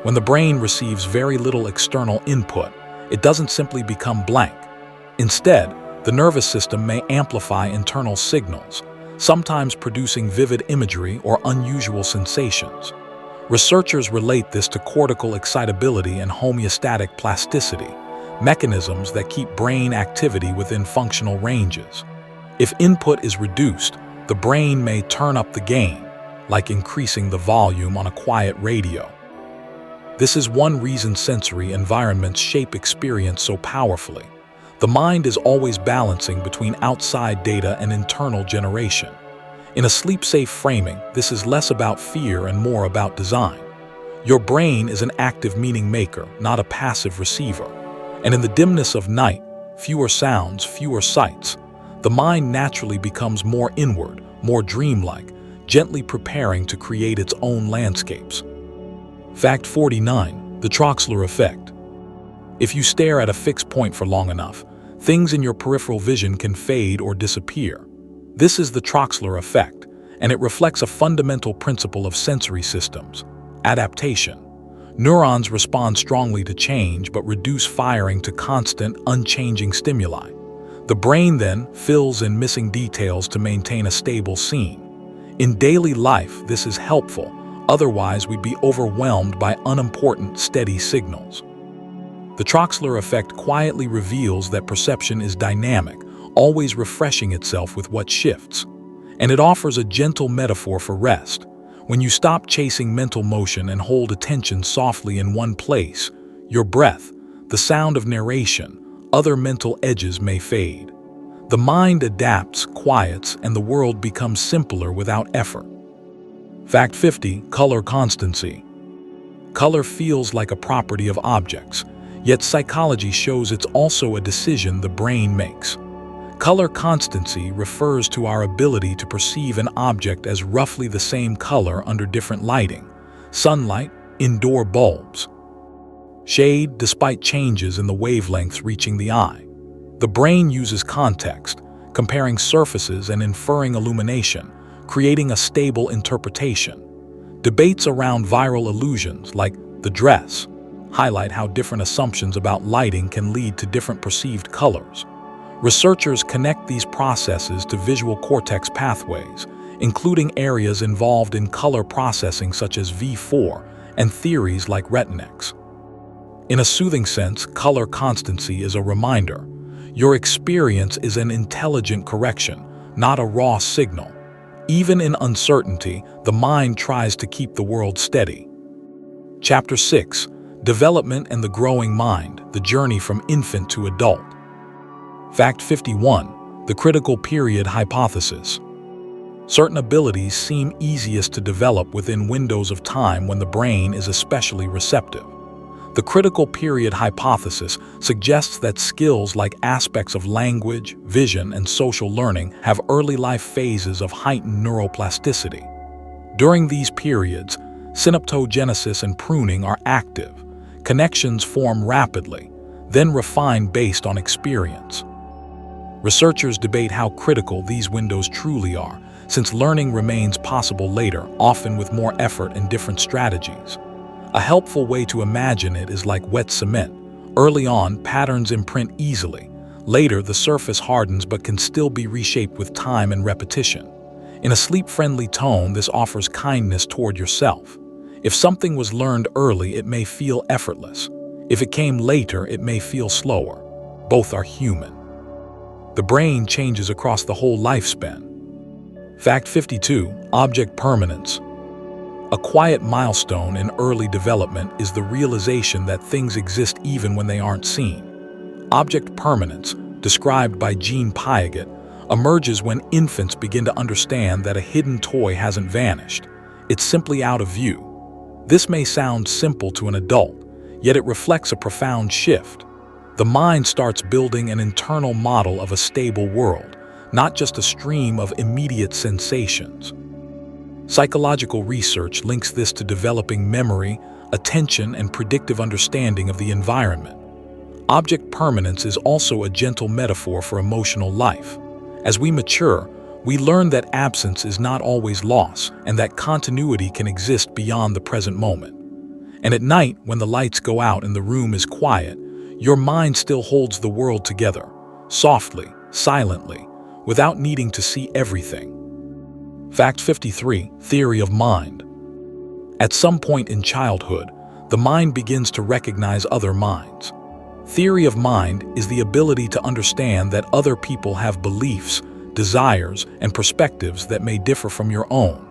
When the brain receives very little external input, it doesn't simply become blank. Instead, the nervous system may amplify internal signals, sometimes producing vivid imagery or unusual sensations. Researchers relate this to cortical excitability and homeostatic plasticity, mechanisms that keep brain activity within functional ranges. If input is reduced, the brain may turn up the gain, like increasing the volume on a quiet radio. This is one reason sensory environments shape experience so powerfully. The mind is always balancing between outside data and internal generation. In a sleep-safe framing, this is less about fear and more about design. Your brain is an active meaning maker, not a passive receiver. And in the dimness of night, fewer sounds, fewer sights, the mind naturally becomes more inward, more dreamlike, gently preparing to create its own landscapes. Fact 49, the Troxler effect. If you stare at a fixed point for long enough, things in your peripheral vision can fade or disappear. This is the Troxler effect, and it reflects a fundamental principle of sensory systems: adaptation. Neurons respond strongly to change but reduce firing to constant, unchanging stimuli. The brain then fills in missing details to maintain a stable scene. In daily life, this is helpful, otherwise we'd be overwhelmed by unimportant, steady signals. The Troxler effect quietly reveals that perception is dynamic, always refreshing itself with what shifts. And it offers a gentle metaphor for rest. When you stop chasing mental motion and hold attention softly in one place, your breath, the sound of narration, other mental edges may fade. The mind adapts, quiets, and the world becomes simpler without effort. Fact 50. Color constancy. Color feels like a property of objects, yet psychology shows it's also a decision the brain makes. Color constancy refers to our ability to perceive an object as roughly the same color under different lighting, sunlight, indoor bulbs. Shade, despite changes in the wavelengths reaching the eye. The brain uses context, comparing surfaces and inferring illumination, creating a stable interpretation. Debates around viral illusions, like the dress, highlight how different assumptions about lighting can lead to different perceived colors. Researchers connect these processes to visual cortex pathways, including areas involved in color processing such as V4 and theories like rhythmic. In a soothing sense, color constancy is a reminder. Your experience is an intelligent correction, not a raw signal. Even in uncertainty, the mind tries to keep the world steady. Chapter 6. Development and the Growing Mind, the Journey from Infant to Adult. Fact 51. The Critical Period Hypothesis. Certain abilities seem easiest to develop within windows of time when the brain is especially receptive. The critical period hypothesis suggests that skills like aspects of language, vision, and social learning have early life phases of heightened neuroplasticity. During these periods, synaptogenesis and pruning are active. Connections form rapidly, then refine based on experience. Researchers debate how critical these windows truly are, since learning remains possible later, often with more effort and different strategies. A helpful way to imagine it is like wet cement. Early on, patterns imprint easily. Later, the surface hardens but can still be reshaped with time and repetition. In a sleep-friendly tone, this offers kindness toward yourself. If something was learned early, it may feel effortless. If it came later, it may feel slower. Both are human. The brain changes across the whole lifespan. Fact 52. Object permanence. A quiet milestone in early development is the realization that things exist even when they aren't seen. Object permanence, described by Jean Piaget, emerges when infants begin to understand that a hidden toy hasn't vanished. It's simply out of view. This may sound simple to an adult, yet it reflects a profound shift. The mind starts building an internal model of a stable world, not just a stream of immediate sensations. Psychological research links this to developing memory, attention, and predictive understanding of the environment. Object permanence is also a gentle metaphor for emotional life. As we mature, we learn that absence is not always loss and that continuity can exist beyond the present moment. And at night, when the lights go out and the room is quiet, your mind still holds the world together, softly, silently, without needing to see everything. Fact 53. Theory of mind. At some point in childhood, the mind begins to recognize other minds. Theory of mind is the ability to understand that other people have beliefs, desires, and perspectives that may differ from your own.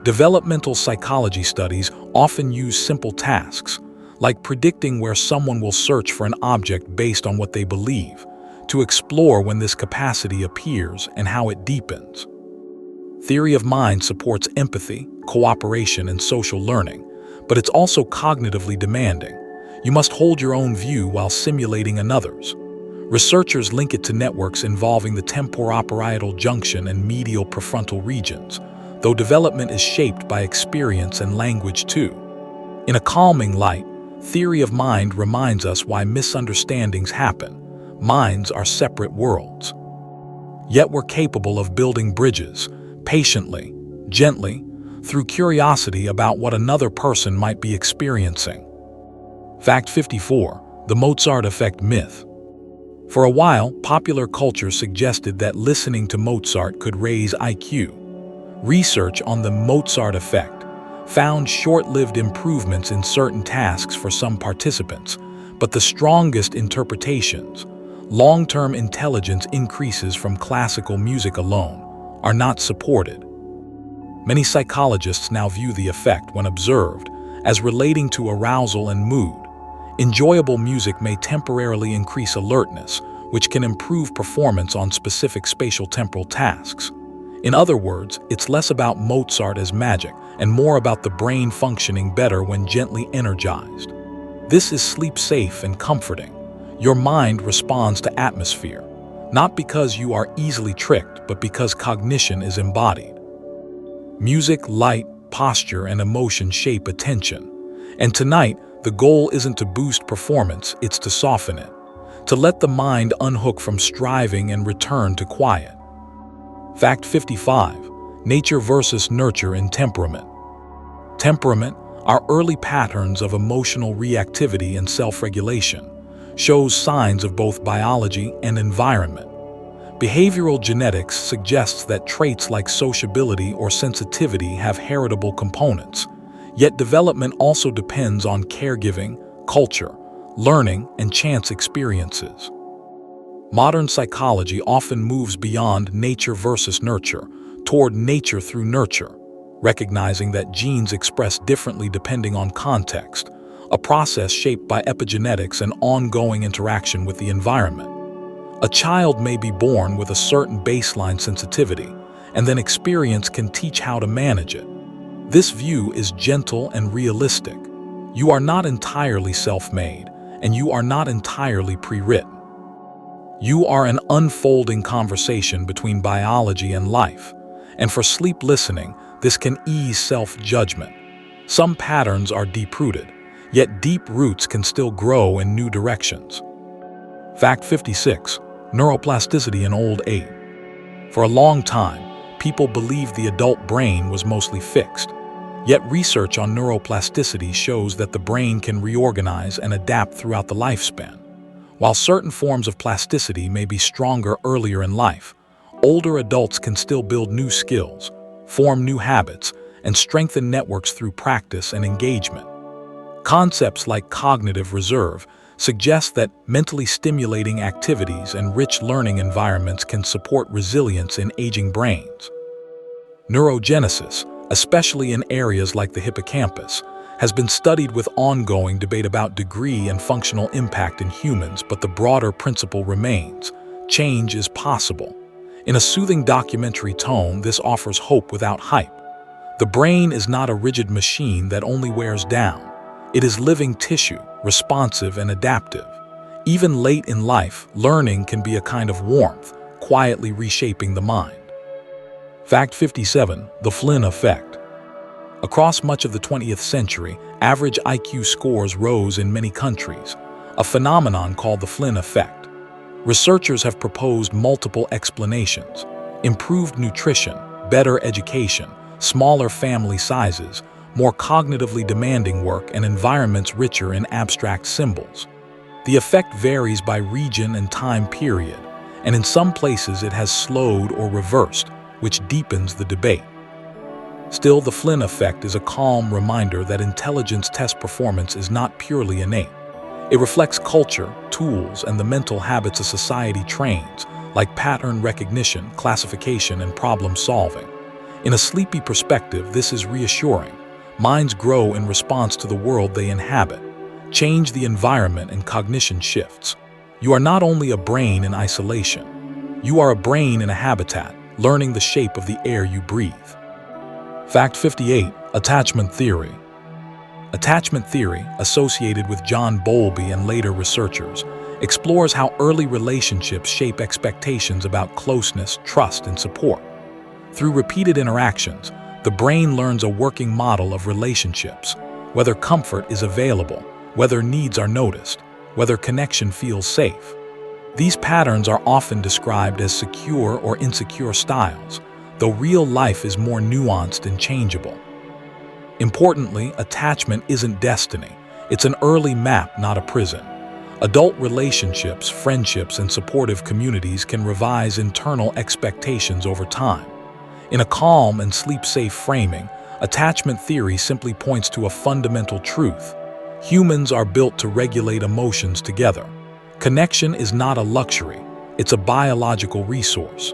Developmental psychology studies often use simple tasks, like predicting where someone will search for an object based on what they believe, to explore when this capacity appears and how it deepens. Theory of mind supports empathy, cooperation, and social learning, but it's also cognitively demanding. You must hold your own view while simulating another's. Researchers link it to networks involving the temporoparietal junction and medial prefrontal regions, though development is shaped by experience and language too. In a calming light, Theory of mind reminds us why misunderstandings happen. Minds are separate worlds. Yet we're capable of building bridges, patiently, gently, through curiosity about what another person might be experiencing. Fact 54. The Mozart effect myth. For a while, popular culture suggested that listening to Mozart could raise IQ. Research on the Mozart effect found short-lived improvements in certain tasks for some participants, but the strongest interpretations, long-term intelligence increases from classical music alone, are not supported. Many psychologists now view the effect, when observed, as relating to arousal and mood. Enjoyable music may temporarily increase alertness, which can improve performance on specific spatial temporal tasks. In other words, it's less about Mozart as magic and more about the brain functioning better when gently energized. This is sleep-safe and comforting. Your mind responds to atmosphere, not because you are easily tricked, but because cognition is embodied. Music, light, posture, and emotion shape attention. And tonight, the goal isn't to boost performance, it's to soften it, to let the mind unhook from striving and return to quiet. Fact 55. Nature versus nurture in temperament. Temperament, our early patterns of emotional reactivity and self-regulation, shows signs of both biology and environment. Behavioral genetics suggests that traits like sociability or sensitivity have heritable components, yet development also depends on caregiving, culture, learning, and chance experiences. Modern psychology often moves beyond nature versus nurture, toward nature through nurture, recognizing that genes express differently depending on context, a process shaped by epigenetics and ongoing interaction with the environment. A child may be born with a certain baseline sensitivity, and then experience can teach how to manage it. This view is gentle and realistic. You are not entirely self-made, and you are not entirely pre-written. You are an unfolding conversation between biology and life, and for sleep listening, this can ease self-judgment. Some patterns are deep-rooted, yet deep roots can still grow in new directions. Fact 56. Neuroplasticity in old age. For a long time, people believed the adult brain was mostly fixed. Yet research on neuroplasticity shows that the brain can reorganize and adapt throughout the lifespan. While certain forms of plasticity may be stronger earlier in life, older adults can still build new skills, form new habits, and strengthen networks through practice and engagement. Concepts like cognitive reserve suggest that mentally stimulating activities and rich learning environments can support resilience in aging brains. Neurogenesis, especially in areas like the hippocampus, has been studied with ongoing debate about degree and functional impact in humans, but the broader principle remains: change is possible. In a soothing documentary tone, this offers hope without hype. The brain is not a rigid machine that only wears down. It is living tissue, responsive and adaptive. Even late in life, learning can be a kind of warmth, quietly reshaping the mind. Fact 57. The Flynn effect. Across much of the 20th century, average IQ scores rose in many countries, a phenomenon called the Flynn effect. Researchers have proposed multiple explanations: improved nutrition, better education, smaller family sizes, more cognitively demanding work, and environments richer in abstract symbols. The effect varies by region and time period, and in some places it has slowed or reversed, which deepens the debate. Still, the Flynn effect is a calm reminder that intelligence test performance is not purely innate. It reflects culture, tools, and the mental habits a society trains, like pattern recognition, classification, and problem solving. In a sleepy perspective, this is reassuring. Minds grow in response to the world they inhabit. Change the environment and cognition shifts. You are not only a brain in isolation. You are a brain in a habitat, learning the shape of the air you breathe. Fact 58. Attachment theory. Attachment theory, associated with John Bowlby and later researchers, explores how early relationships shape expectations about closeness, trust, and support. Through repeated interactions, the brain learns a working model of relationships, whether comfort is available, whether needs are noticed, whether connection feels safe. These patterns are often described as secure or insecure styles, though real life is more nuanced and changeable. Importantly, attachment isn't destiny. It's an early map, not a prison. Adult relationships, friendships, and supportive communities can revise internal expectations over time. In a calm and sleep-safe framing, attachment theory simply points to a fundamental truth. Humans are built to regulate emotions together. Connection is not a luxury, it's a biological resource.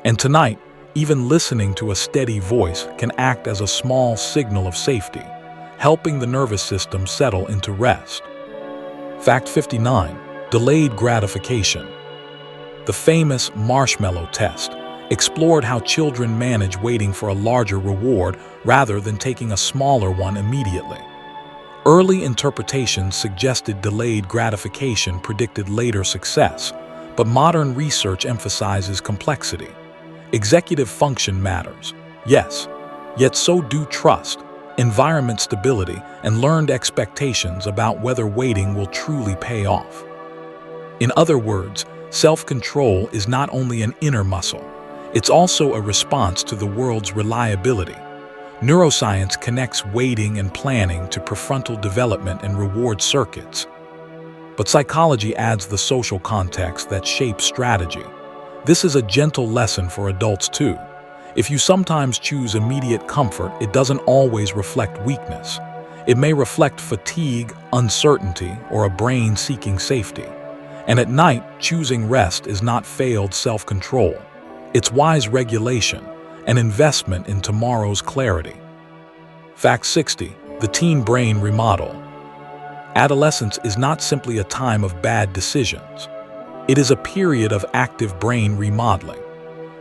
And tonight, even listening to a steady voice can act as a small signal of safety, helping the nervous system settle into rest. Fact 59. Delayed gratification. The famous marshmallow test explored how children manage waiting for a larger reward rather than taking a smaller one immediately. Early interpretations suggested delayed gratification predicted later success, but modern research emphasizes complexity. Executive function matters, yes, yet so do trust, environment stability, and learned expectations about whether waiting will truly pay off. In other words, self-control is not only an inner muscle, it's also a response to the world's reliability. Neuroscience connects waiting and planning to prefrontal development and reward circuits. But psychology adds the social context that shapes strategy. This is a gentle lesson for adults too. If you sometimes choose immediate comfort, it doesn't always reflect weakness. It may reflect fatigue, uncertainty, or a brain seeking safety. And at night, choosing rest is not failed self-control. It's wise regulation, an investment in tomorrow's clarity. Fact 60. The teen brain remodel. Adolescence is not simply a time of bad decisions. It is a period of active brain remodeling.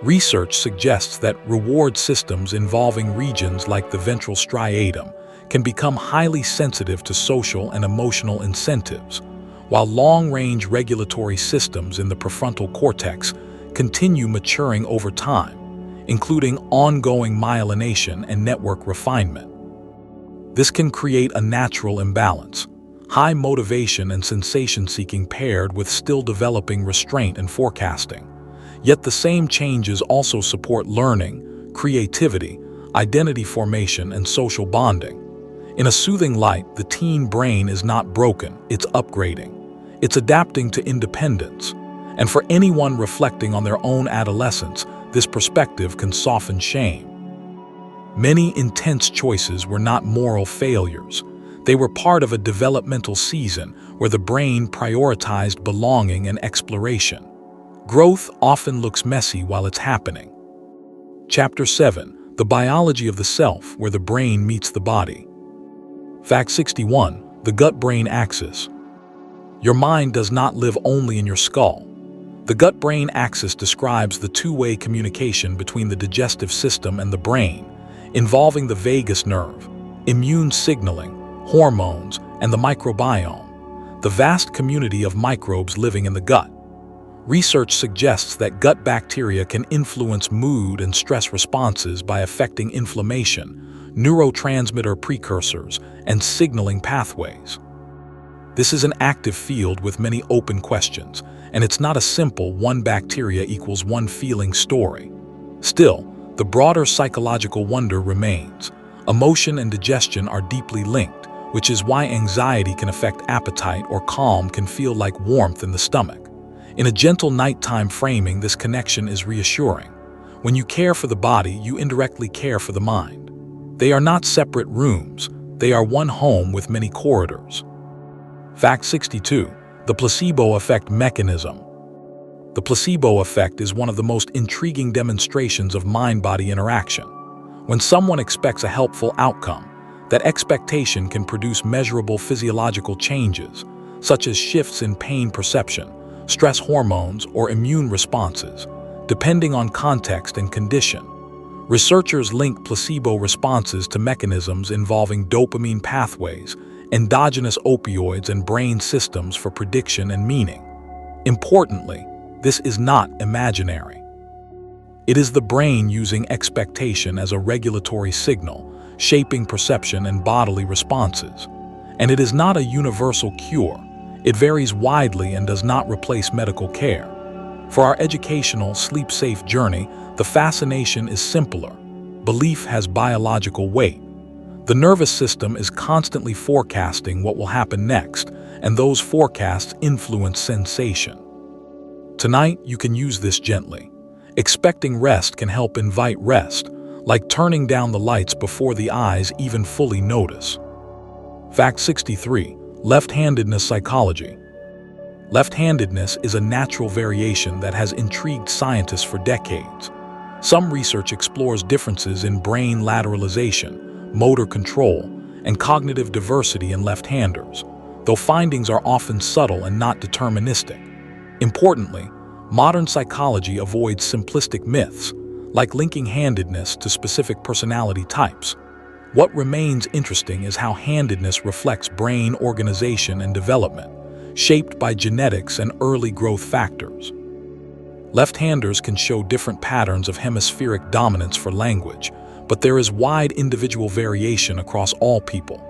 Research suggests that reward systems involving regions like the ventral striatum can become highly sensitive to social and emotional incentives, while long-range regulatory systems in the prefrontal cortex continue maturing over time, including ongoing myelination and network refinement. This can create a natural imbalance, high motivation and sensation-seeking paired with still developing restraint and forecasting. Yet the same changes also support learning, creativity, identity formation, and social bonding. In a soothing light, the teen brain is not broken, it's upgrading. It's adapting to independence. And for anyone reflecting on their own adolescence, this perspective can soften shame. Many intense choices were not moral failures. They were part of a developmental season where the brain prioritized belonging and exploration. Growth often looks messy while it's happening. Chapter 7. The biology of the self, where the brain meets the body. Fact 61. The gut-brain axis. Your mind does not live only in your skull. The gut-brain axis describes the two-way communication between the digestive system and the brain, involving the vagus nerve, immune signaling, hormones, and the microbiome, the vast community of microbes living in the gut. Research suggests that gut bacteria can influence mood and stress responses by affecting inflammation, neurotransmitter precursors, and signaling pathways. This is an active field with many open questions, and it's not a simple one bacteria equals one feeling story. Still, the broader psychological wonder remains. Emotion and digestion are deeply linked, which is why anxiety can affect appetite or calm can feel like warmth in the stomach. In a gentle nighttime framing, this connection is reassuring. When you care for the body, you indirectly care for the mind. They are not separate rooms, they are one home with many corridors. Fact 62. The placebo effect mechanism. The placebo effect is one of the most intriguing demonstrations of mind-body interaction. When someone expects a helpful outcome, that expectation can produce measurable physiological changes, such as shifts in pain perception, stress hormones, or immune responses, depending on context and condition. Researchers link placebo responses to mechanisms involving dopamine pathways, endogenous opioids, and brain systems for prediction and meaning. Importantly, this is not imaginary. It is the brain using expectation as a regulatory signal, shaping perception and bodily responses. and it is not a universal cure. It varies widely and does not replace medical care. For our educational, sleep-safe journey, the fascination is simpler. Belief has biological weight. The nervous system is constantly forecasting what will happen next, and those forecasts influence sensation. Tonight, you can use this gently. Expecting rest can help invite rest, like turning down the lights before the eyes even fully notice. Fact 63. Left-handedness psychology. Left-handedness is a natural variation that has intrigued scientists for decades. Some research explores differences in brain lateralization, motor control, and cognitive diversity in left-handers, though findings are often subtle and not deterministic. Importantly, modern psychology avoids simplistic myths, like linking handedness to specific personality types. What remains interesting is how handedness reflects brain organization and development, shaped by genetics and early growth factors. Left-handers can show different patterns of hemispheric dominance for language, but there is wide individual variation across all people.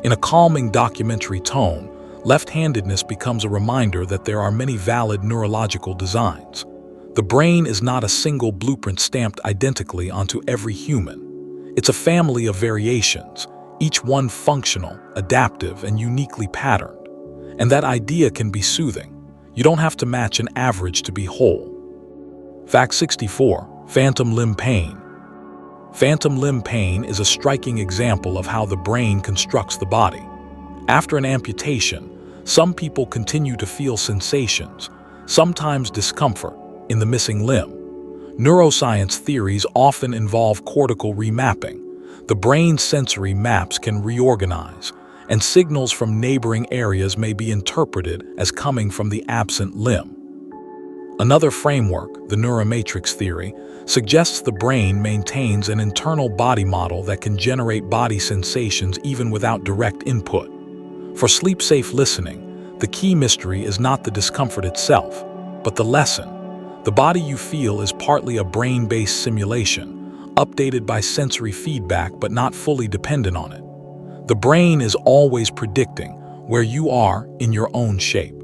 In a calming documentary tone, left-handedness becomes a reminder that there are many valid neurological designs. The brain is not a single blueprint stamped identically onto every human. It's a family of variations, each one functional, adaptive, and uniquely patterned. And that idea can be soothing. You don't have to match an average to be whole. Fact 64. Phantom limb pain. Phantom limb pain is a striking example of how the brain constructs the body. After an amputation, some people continue to feel sensations, sometimes discomfort, in the missing limb. Neuroscience theories often involve cortical remapping. The brain's sensory maps can reorganize, and signals from neighboring areas may be interpreted as coming from the absent limb. Another framework, the neuromatrix theory, suggests the brain maintains an internal body model that can generate body sensations even without direct input. For sleep-safe listening, the key mystery is not the discomfort itself, but the lesson. The body you feel is partly a brain-based simulation, updated by sensory feedback but not fully dependent on it. The brain is always predicting where you are in your own shape.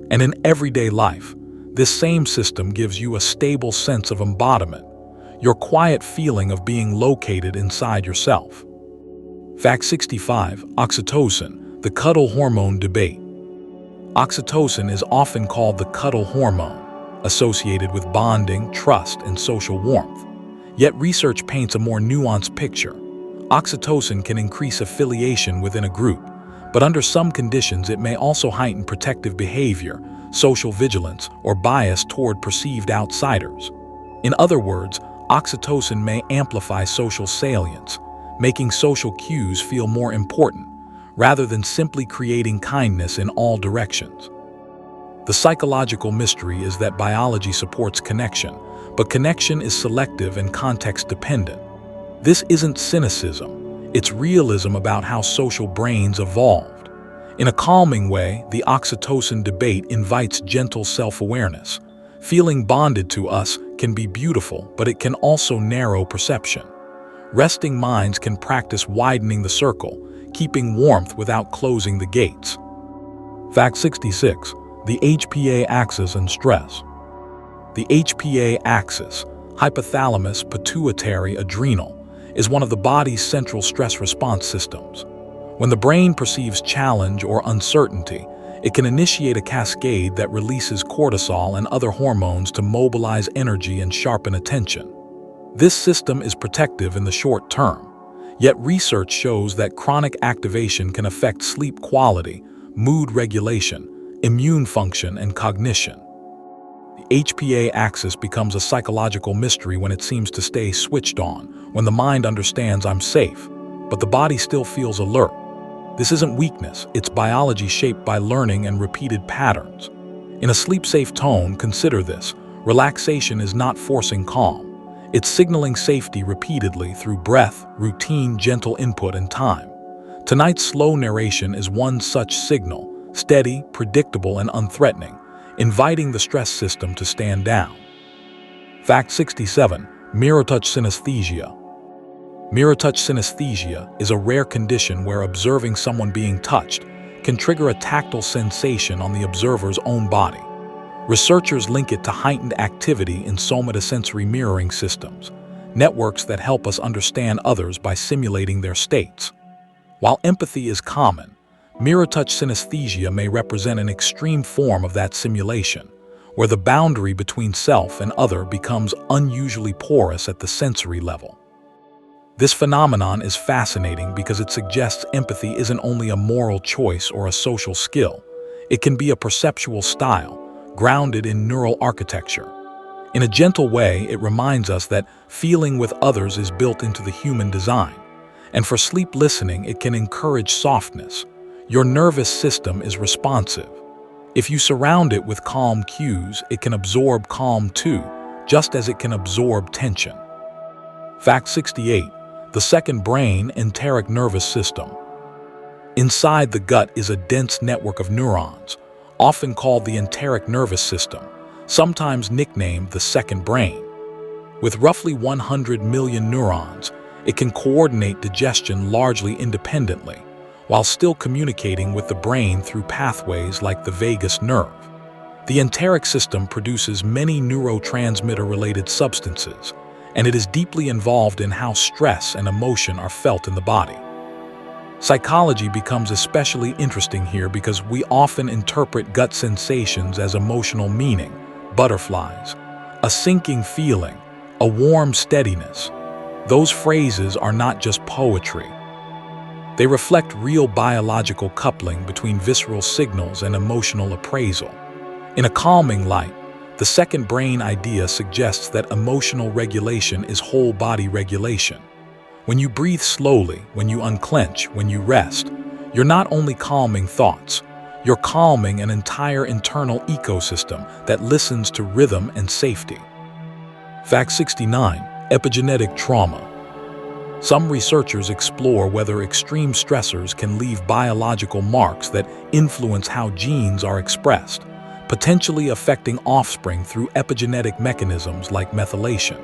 And in everyday life, this same system gives you a stable sense of embodiment, your quiet feeling of being located inside yourself. Fact 65. Oxytocin, the cuddle hormone debate. Oxytocin is often called the cuddle hormone, associated with bonding, trust, and social warmth. Yet research paints a more nuanced picture. Oxytocin can increase affiliation within a group, but under some conditions it may also heighten protective behavior, social vigilance, or bias toward perceived outsiders. In other words, oxytocin may amplify social salience, making social cues feel more important, rather than simply creating kindness in all directions. The psychological mystery is that biology supports connection, but connection is selective and context-dependent. This isn't cynicism, it's realism about how social brains evolved. In a calming way, the oxytocin debate invites gentle self-awareness. Feeling bonded to us can be beautiful, but it can also narrow perception. Resting minds can practice widening the circle, keeping warmth without closing the gates. Fact 66. The HPA axis and stress. The HPA axis, hypothalamus pituitary adrenal, is one of the body's central stress response systems. When the brain perceives challenge or uncertainty, it can initiate a cascade that releases cortisol and other hormones to mobilize energy and sharpen attention. This system is protective in the short term, yet research shows that chronic activation can affect sleep quality, mood regulation, immune function, and cognition. The HPA axis becomes a psychological mystery when it seems to stay switched on, when the mind understands I'm safe, but the body still feels alert. This isn't weakness, it's biology shaped by learning and repeated patterns. In a sleep-safe tone, consider this. Relaxation is not forcing calm. It's signaling safety repeatedly through breath, routine, gentle input, and time. Tonight's slow narration is one such signal, steady, predictable, and unthreatening, inviting the stress system to stand down. Fact 67. Mirror touch synesthesia. Mirror touch synesthesia is a rare condition where observing someone being touched can trigger a tactile sensation on the observer's own body. Researchers link it to heightened activity in somatosensory mirroring systems, networks that help us understand others by simulating their states. While empathy is common, mirror touch synesthesia may represent an extreme form of that simulation, where the boundary between self and other becomes unusually porous at the sensory level. This phenomenon is fascinating because it suggests empathy isn't only a moral choice or a social skill. It can be a perceptual style, grounded in neural architecture. In a gentle way, it reminds us that feeling with others is built into the human design. And for sleep listening, it can encourage softness. Your nervous system is responsive. If you surround it with calm cues, it can absorb calm too, just as it can absorb tension. Fact 68. The second brain, enteric nervous system. Inside the gut is a dense network of neurons, often called the enteric nervous system, sometimes nicknamed the second brain. With roughly 100 million neurons, it can coordinate digestion largely independently, while still communicating with the brain through pathways like the vagus nerve. The enteric system produces many neurotransmitter-related substances, and it is deeply involved in how stress and emotion are felt in the body. Psychology becomes especially interesting here because we often interpret gut sensations as emotional meaning, butterflies, a sinking feeling, a warm steadiness. Those phrases are not just poetry. They reflect real biological coupling between visceral signals and emotional appraisal. In a calming light, the second brain idea suggests that emotional regulation is whole body regulation. When you breathe slowly, when you unclench, when you rest, you're not only calming thoughts, you're calming an entire internal ecosystem that listens to rhythm and safety. Fact 69. Epigenetic trauma. Some researchers explore whether extreme stressors can leave biological marks that influence how genes are expressed, potentially affecting offspring through epigenetic mechanisms like methylation.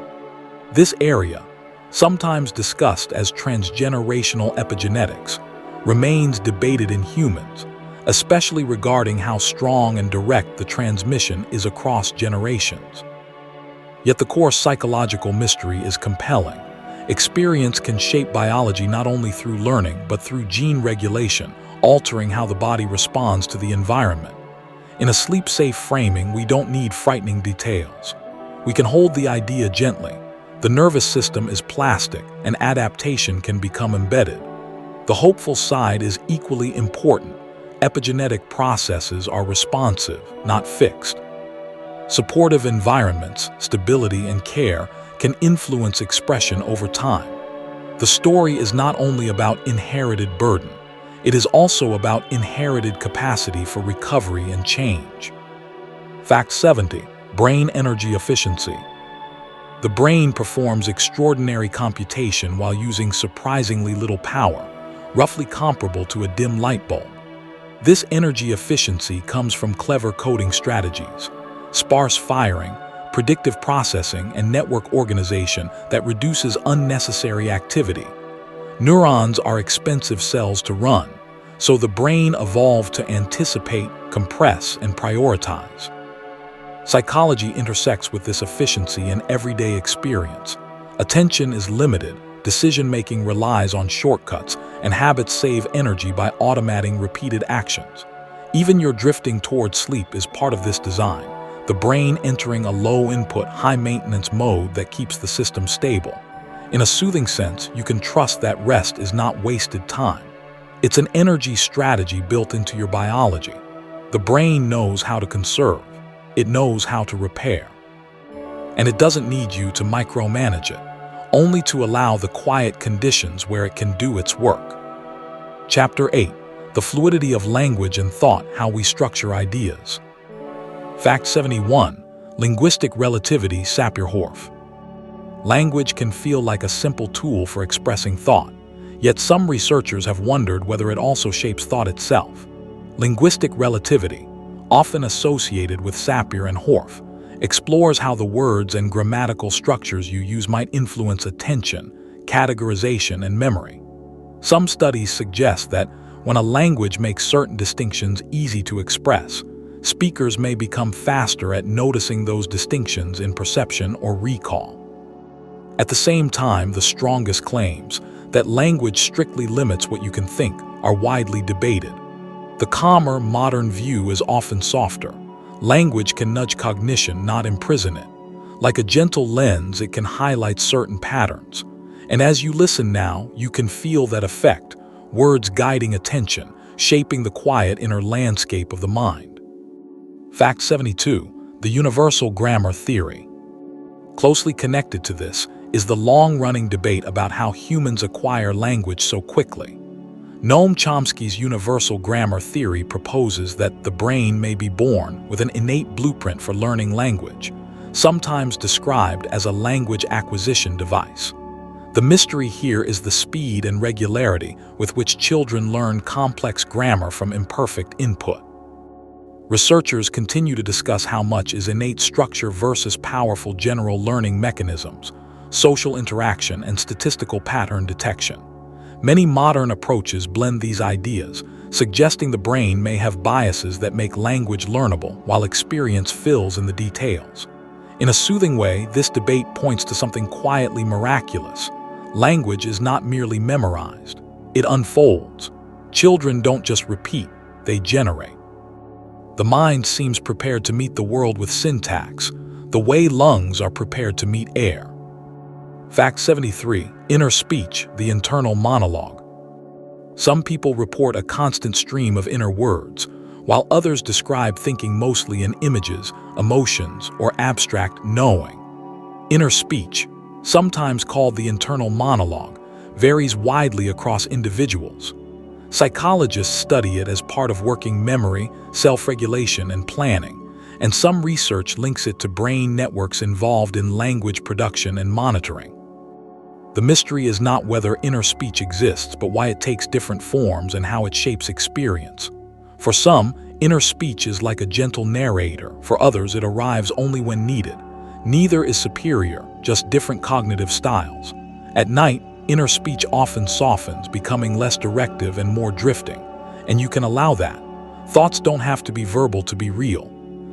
This area, sometimes discussed as transgenerational epigenetics, remains debated in humans, especially regarding how strong and direct the transmission is across generations. Yet the core psychological mystery is compelling. Experience can shape biology not only through learning but through gene regulation, altering how the body responds to the environment. In a sleep-safe framing, we don't need frightening details. We can hold the idea gently. The nervous system is plastic, and adaptation can become embedded. The hopeful side is equally important. Epigenetic processes are responsive, not fixed. Supportive environments, stability, and care can influence expression over time. The story is not only about inherited burden, it is also about inherited capacity for recovery and change. Fact 70. Brain energy efficiency. The brain performs extraordinary computation while using surprisingly little power, roughly comparable to a dim light bulb. This energy efficiency comes from clever coding strategies, sparse firing, predictive processing, and network organization that reduces unnecessary activity. Neurons are expensive cells to run, so the brain evolved to anticipate, compress, and prioritize. Psychology intersects with this efficiency in everyday experience. Attention is limited, decision-making relies on shortcuts, and habits save energy by automating repeated actions. Even your drifting toward sleep is part of this design, the brain entering a low-input, high-maintenance mode that keeps the system stable. In a soothing sense, you can trust that rest is not wasted time. It's an energy strategy built into your biology. The brain knows how to conserve. It knows how to repair. And it doesn't need you to micromanage it, only to allow the quiet conditions where it can do its work. Chapter 8. The fluidity of language and thought, how we structure ideas. Fact 71. Linguistic relativity, Sapir-Whorf. Language can feel like a simple tool for expressing thought, yet some researchers have wondered whether it also shapes thought itself. Linguistic relativity, often associated with Sapir and Whorf, explores how the words and grammatical structures you use might influence attention, categorization, and memory. Some studies suggest that when a language makes certain distinctions easy to express, speakers may become faster at noticing those distinctions in perception or recall. At the same time, the strongest claims that language strictly limits what you can think are widely debated. The calmer, modern view is often softer. Language can nudge cognition, not imprison it. Like a gentle lens, it can highlight certain patterns. And as you listen now, you can feel that effect, words guiding attention, shaping the quiet inner landscape of the mind. Fact 72. The universal grammar theory. Closely connected to this is the long-running debate about how humans acquire language so quickly. Noam Chomsky's universal grammar theory proposes that the brain may be born with an innate blueprint for learning language, sometimes described as a language acquisition device. The mystery here is the speed and regularity with which children learn complex grammar from imperfect input. Researchers continue to discuss how much is innate structure versus powerful general learning mechanisms, social interaction, and statistical pattern detection. Many modern approaches blend these ideas, suggesting the brain may have biases that make language learnable while experience fills in the details. In a soothing way, this debate points to something quietly miraculous. Language is not merely memorized, it unfolds. Children don't just repeat, they generate. The mind seems prepared to meet the world with syntax, the way lungs are prepared to meet air. Fact 73. Inner speech, the internal monologue. Some people report a constant stream of inner words, while others describe thinking mostly in images, emotions, or abstract knowing. Inner speech, sometimes called the internal monologue, varies widely across individuals. Psychologists study it as part of working memory, self-regulation, and planning, and some research links it to brain networks involved in language production and monitoring. The mystery is not whether inner speech exists, but why it takes different forms and how it shapes experience. For some, inner speech is like a gentle narrator. For others, it arrives only when needed. Neither is superior, just different cognitive styles. At night, inner speech often softens, becoming less directive and more drifting. And you can allow that. Thoughts don't have to be verbal to be real.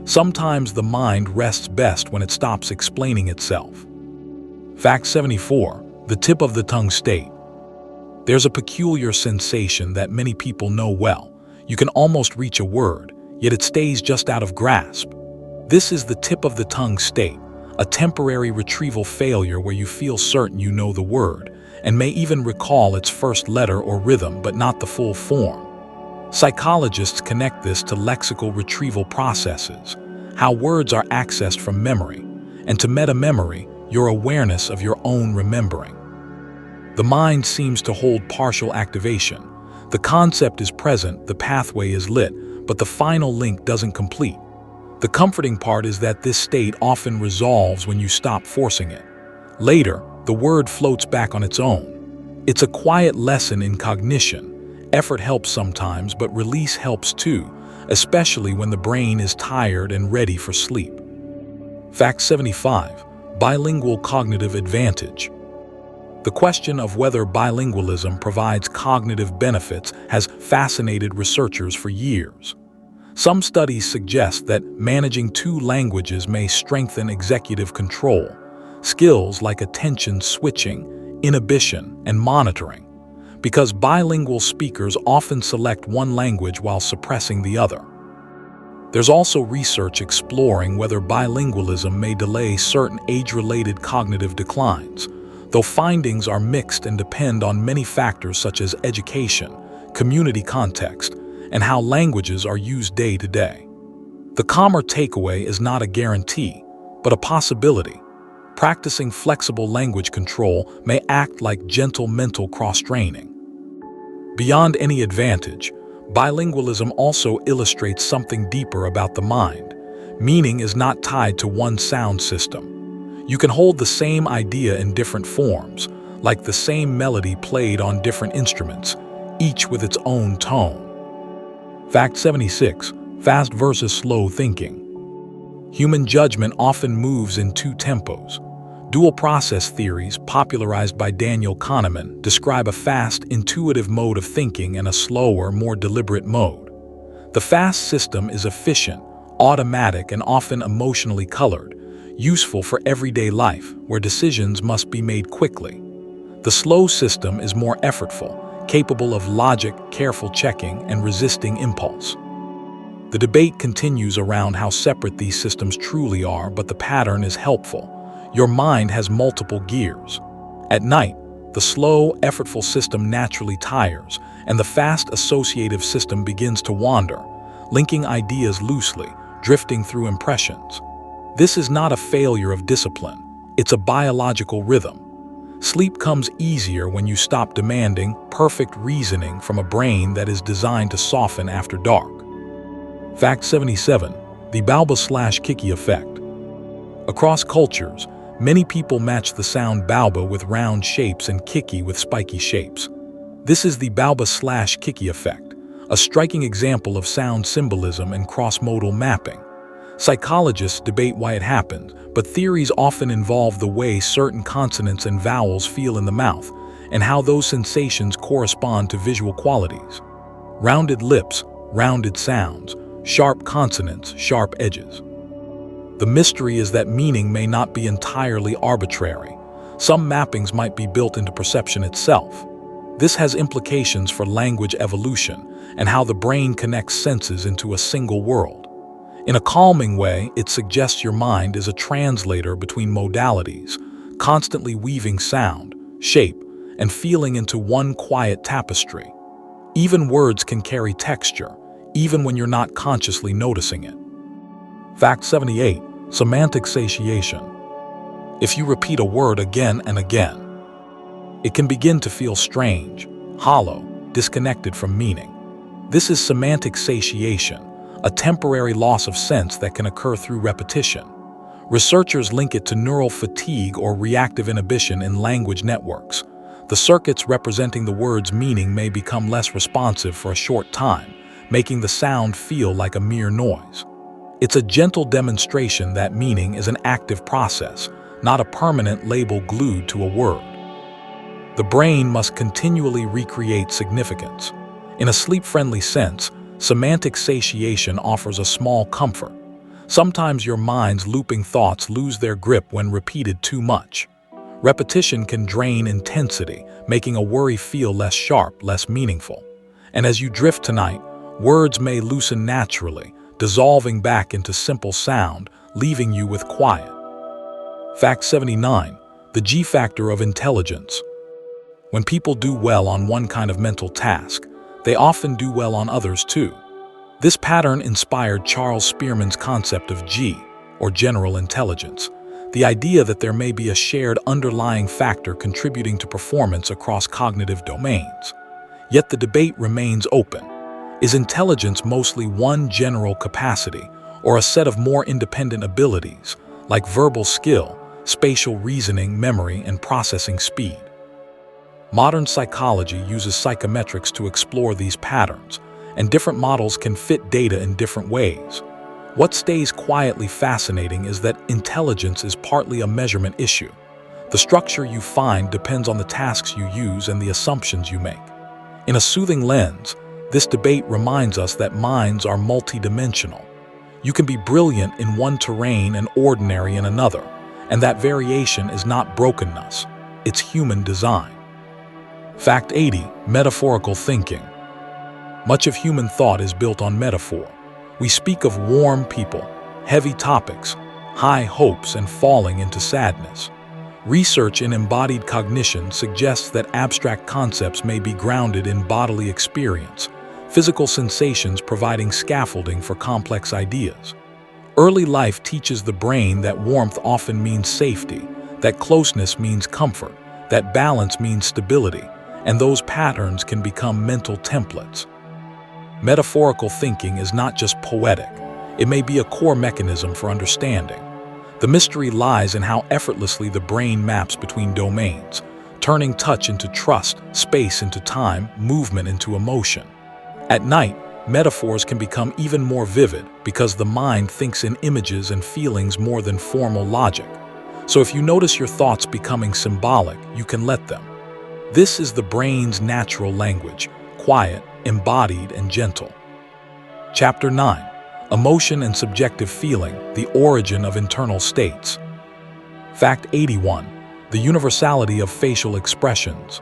Sometimes the mind rests best when it stops explaining itself. Fact 74. The tip of the tongue state. There's a peculiar sensation that many people know well. You can almost reach a word, yet it stays just out of grasp. This is the tip of the tongue state, a temporary retrieval failure where you feel certain you know the word, and may even recall its first letter or rhythm but not the full form. Psychologists connect this to lexical retrieval processes, how words are accessed from memory, and to meta-memory, your awareness of your own remembering. The mind seems to hold partial activation. The concept is present, the pathway is lit, but the final link doesn't complete. The comforting part is that this state often resolves when you stop forcing it. Later, the word floats back on its own. It's a quiet lesson in cognition. Effort helps sometimes, but release helps too, especially when the brain is tired and ready for sleep. Fact 75. Bilingual cognitive advantage. The question of whether bilingualism provides cognitive benefits has fascinated researchers for years. Some studies suggest that managing two languages may strengthen executive control, skills like attention switching, inhibition, and monitoring, because bilingual speakers often select one language while suppressing the other. There's also research exploring whether bilingualism may delay certain age-related cognitive declines, though findings are mixed and depend on many factors such as education, community context, and how languages are used day to day. The calmer takeaway is not a guarantee, but a possibility. Practicing flexible language control may act like gentle mental cross-training. Beyond any advantage, bilingualism also illustrates something deeper about the mind. Meaning is not tied to one sound system. You can hold the same idea in different forms, like the same melody played on different instruments, each with its own tone. Fact 76. Fast versus slow thinking. Human judgment often moves in two tempos. Dual process theories, popularized by Daniel Kahneman, describe a fast, intuitive mode of thinking and a slower, more deliberate mode. The fast system is efficient, automatic, and often emotionally colored, useful for everyday life, where decisions must be made quickly. The slow system is more effortful, capable of logic, careful checking, and resisting impulse. The debate continues around how separate these systems truly are, but the pattern is helpful. Your mind has multiple gears. At night, the slow, effortful system naturally tires, and the fast associative system begins to wander, linking ideas loosely, drifting through impressions. This is not a failure of discipline, it's a biological rhythm. Sleep comes easier when you stop demanding perfect reasoning from a brain that is designed to soften after dark. Fact 77. The Baoba/Kiki effect. Across cultures, many people match the sound Baoba with round shapes and Kiki with spiky shapes. This is the Baoba/Kiki effect, a striking example of sound symbolism and cross-modal mapping. Psychologists debate why it happens, but theories often involve the way certain consonants and vowels feel in the mouth and how those sensations correspond to visual qualities. Rounded lips, rounded sounds, sharp consonants, sharp edges. The mystery is that meaning may not be entirely arbitrary. Some mappings might be built into perception itself. This has implications for language evolution and how the brain connects senses into a single world. In a calming way, it suggests your mind is a translator between modalities, constantly weaving sound, shape, and feeling into one quiet tapestry. Even words can carry texture, even when you're not consciously noticing it. Fact 78. Semantic satiation. If you repeat a word again and again, it can begin to feel strange, hollow, disconnected from meaning. This is semantic satiation, a temporary loss of sense that can occur through repetition. Researchers link it to neural fatigue or reactive inhibition in language networks. The circuits representing the word's meaning may become less responsive for a short time, making the sound feel like a mere noise. It's a gentle demonstration that meaning is an active process, not a permanent label glued to a word. The brain must continually recreate significance. In a sleep-friendly sense, semantic satiation offers a small comfort. Sometimes your mind's looping thoughts lose their grip when repeated too much. Repetition can drain intensity, making a worry feel less sharp, less meaningful. And as you drift tonight, words may loosen naturally, dissolving back into simple sound, leaving you with quiet. Fact 79. The G factor of intelligence. When people do well on one kind of mental task, they often do well on others too. This pattern inspired Charles Spearman's concept of G, or general intelligence, the idea that there may be a shared underlying factor contributing to performance across cognitive domains. Yet the debate remains open. Is intelligence mostly one general capacity, or a set of more independent abilities, like verbal skill, spatial reasoning, memory, and processing speed? Modern psychology uses psychometrics to explore these patterns, and different models can fit data in different ways. What stays quietly fascinating is that intelligence is partly a measurement issue. The structure you find depends on the tasks you use and the assumptions you make. In a soothing lens, this debate reminds us that minds are multidimensional. You can be brilliant in one terrain and ordinary in another, and that variation is not brokenness, it's human design. Fact 80. Metaphorical thinking. Much of human thought is built on metaphor. We speak of warm people, heavy topics, high hopes, and falling into sadness. Research in embodied cognition suggests that abstract concepts may be grounded in bodily experience, physical sensations providing scaffolding for complex ideas. Early life teaches the brain that warmth often means safety, that closeness means comfort, that balance means stability, and those patterns can become mental templates. Metaphorical thinking is not just poetic, it may be a core mechanism for understanding. The mystery lies in how effortlessly the brain maps between domains, turning touch into trust, space into time, movement into emotion. At night, metaphors can become even more vivid because the mind thinks in images and feelings more than formal logic. So if you notice your thoughts becoming symbolic, you can let them. This is the brain's natural language, quiet, embodied, and gentle. Chapter 9. Emotion and Subjective Feeling, the Origin of Internal States. Fact 81. The universality of facial expressions.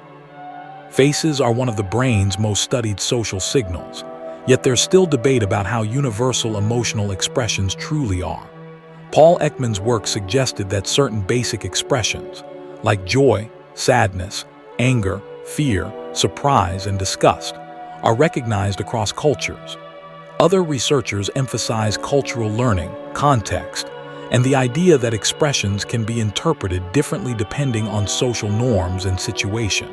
Faces are one of the brain's most studied social signals, yet there's still debate about how universal emotional expressions truly are. Paul Ekman's work suggested that certain basic expressions, like joy, sadness, anger, fear, surprise, and disgust, are recognized across cultures. Other researchers emphasize cultural learning, context, and the idea that expressions can be interpreted differently depending on social norms and situation.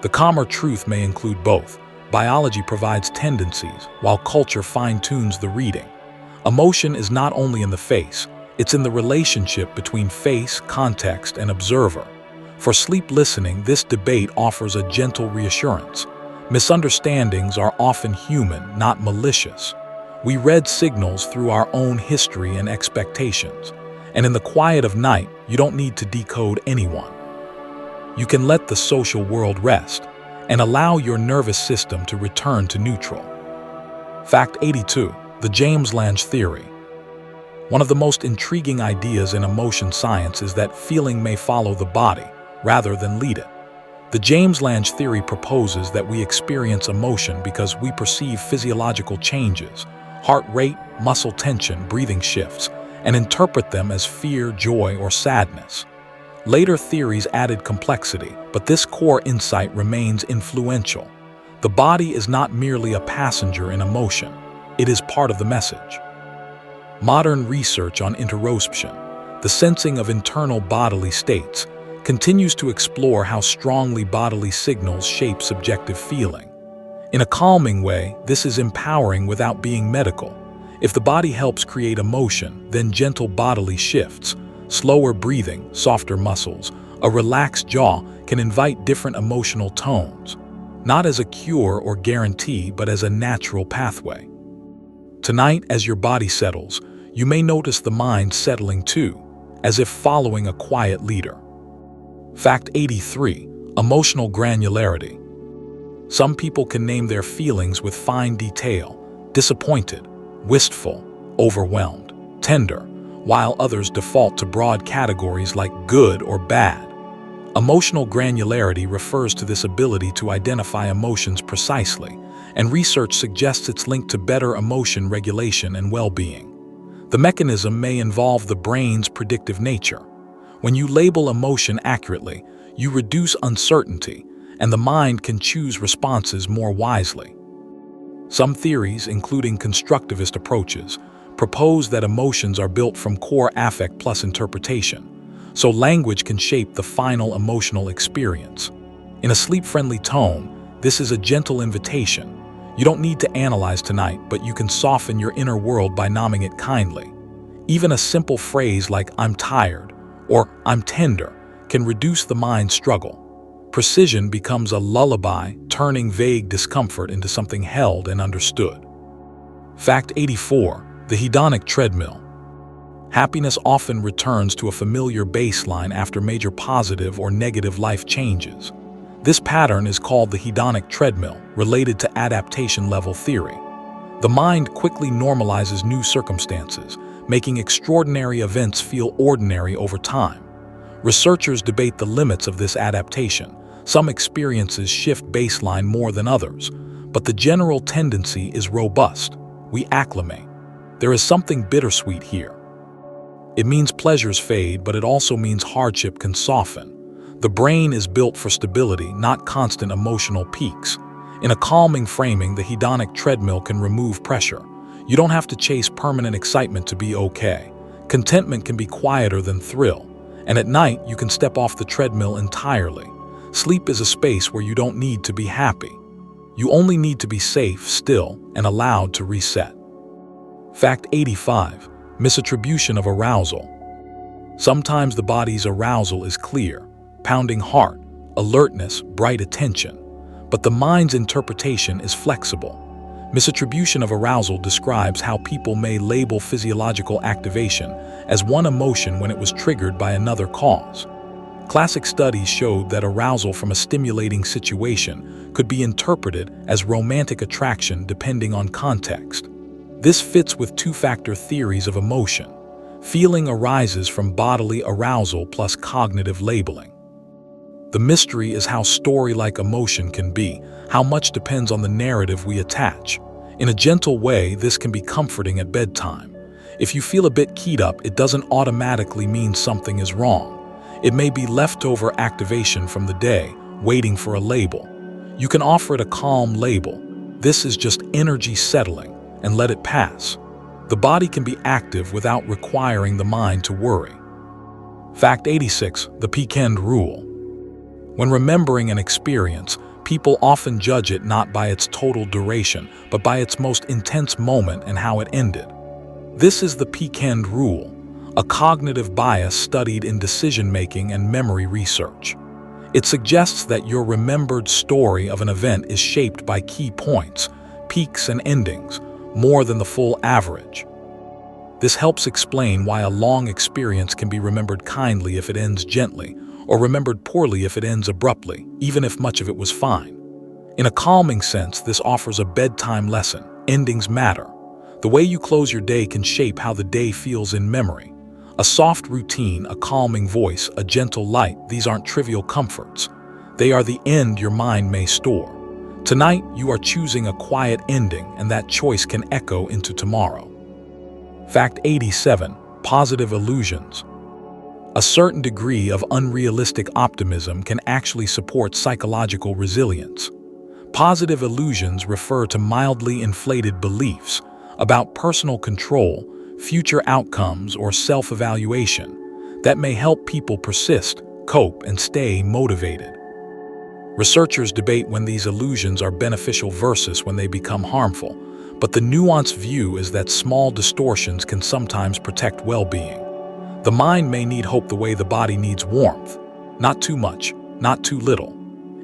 The calmer truth may include both. Biology provides tendencies, while culture fine-tunes the reading. Emotion is not only in the face, it's in the relationship between face, context, and observer. For sleep listening, this debate offers a gentle reassurance. Misunderstandings are often human, not malicious. We read signals through our own history and expectations, and in the quiet of night, you don't need to decode anyone. You can let the social world rest and allow your nervous system to return to neutral. Fact 82. The James Lange Theory. One of the most intriguing ideas in emotion science is that feeling may follow the body rather than lead it. The James Lange theory proposes that we experience emotion because we perceive physiological changes, heart rate, muscle tension, breathing shifts, and interpret them as fear, joy, or sadness. Later theories added complexity, but this core insight remains influential. The body is not merely a passenger in emotion, it is part of the message. Modern research on interoception, the sensing of internal bodily states, continues to explore how strongly bodily signals shape subjective feeling. In a calming way, this is empowering without being medical. If the body helps create emotion, then gentle bodily shifts, slower breathing, softer muscles, a relaxed jaw can invite different emotional tones, not as a cure or guarantee, but as a natural pathway. Tonight, as your body settles, you may notice the mind settling too, as if following a quiet leader. Fact 83. Emotional granularity. Some people can name their feelings with fine detail: disappointed, wistful, overwhelmed, tender, while others default to broad categories like good or bad. Emotional granularity refers to this ability to identify emotions precisely, and research suggests it's linked to better emotion regulation and well-being. The mechanism may involve the brain's predictive nature. When you label emotion accurately, you reduce uncertainty, and the mind can choose responses more wisely. Some theories, including constructivist approaches, propose that emotions are built from core affect plus interpretation, so language can shape the final emotional experience. In a sleep-friendly tone, this is a gentle invitation. You don't need to analyze tonight, but you can soften your inner world by naming it kindly. Even a simple phrase like "I'm tired" or "I'm tender" can reduce the mind's struggle. Precision becomes a lullaby, turning vague discomfort into something held and understood. Fact 84. The hedonic treadmill. Happiness often returns to a familiar baseline after major positive or negative life changes. This pattern is called the hedonic treadmill, related to adaptation level theory. The mind quickly normalizes new circumstances, making extraordinary events feel ordinary over time. Researchers debate the limits of this adaptation. Some experiences shift baseline more than others, but the general tendency is robust. We acclimate. There is something bittersweet here. It means pleasures fade, but it also means hardship can soften. The brain is built for stability, not constant emotional peaks. In a calming framing, the hedonic treadmill can remove pressure. You don't have to chase permanent excitement to be okay. Contentment can be quieter than thrill, and at night you can step off the treadmill entirely. Sleep is a space where you don't need to be happy. You only need to be safe, still, and allowed to reset. Fact 85. Misattribution of arousal. Sometimes the body's arousal is clear: pounding heart, alertness, bright attention. But the mind's interpretation is flexible. Misattribution of arousal describes how people may label physiological activation as one emotion when it was triggered by another cause. Classic studies showed that arousal from a stimulating situation could be interpreted as romantic attraction depending on context. This fits with two-factor theories of emotion. Feeling arises from bodily arousal plus cognitive labeling. The mystery is how story-like emotion can be. How much depends on the narrative we attach. In a gentle way, this can be comforting at bedtime. If you feel a bit keyed up, it doesn't automatically mean something is wrong. It may be leftover activation from the day, waiting for a label. You can offer it a calm label. This is just energy settling, and let it pass. The body can be active without requiring the mind to worry. Fact 86, the peak-end rule. When remembering an experience, people often judge it not by its total duration, but by its most intense moment and how it ended. This is the peak-end rule, a cognitive bias studied in decision-making and memory research. It suggests that your remembered story of an event is shaped by key points, peaks and endings, more than the full average. This helps explain why a long experience can be remembered kindly if it ends gently, or remembered poorly if it ends abruptly, even if much of it was fine. In a calming sense, this offers a bedtime lesson. Endings matter. The way you close your day can shape how the day feels in memory. A soft routine, a calming voice, a gentle light, these aren't trivial comforts. They are the end your mind may store. Tonight, you are choosing a quiet ending, and that choice can echo into tomorrow. Fact 87, positive illusions. A certain degree of unrealistic optimism can actually support psychological resilience. Positive illusions refer to mildly inflated beliefs about personal control, future outcomes, or self-evaluation that may help people persist, cope, and stay motivated. Researchers debate when these illusions are beneficial versus when they become harmful, but the nuanced view is that small distortions can sometimes protect well-being. The mind may need hope the way the body needs warmth. Not too much, not too little.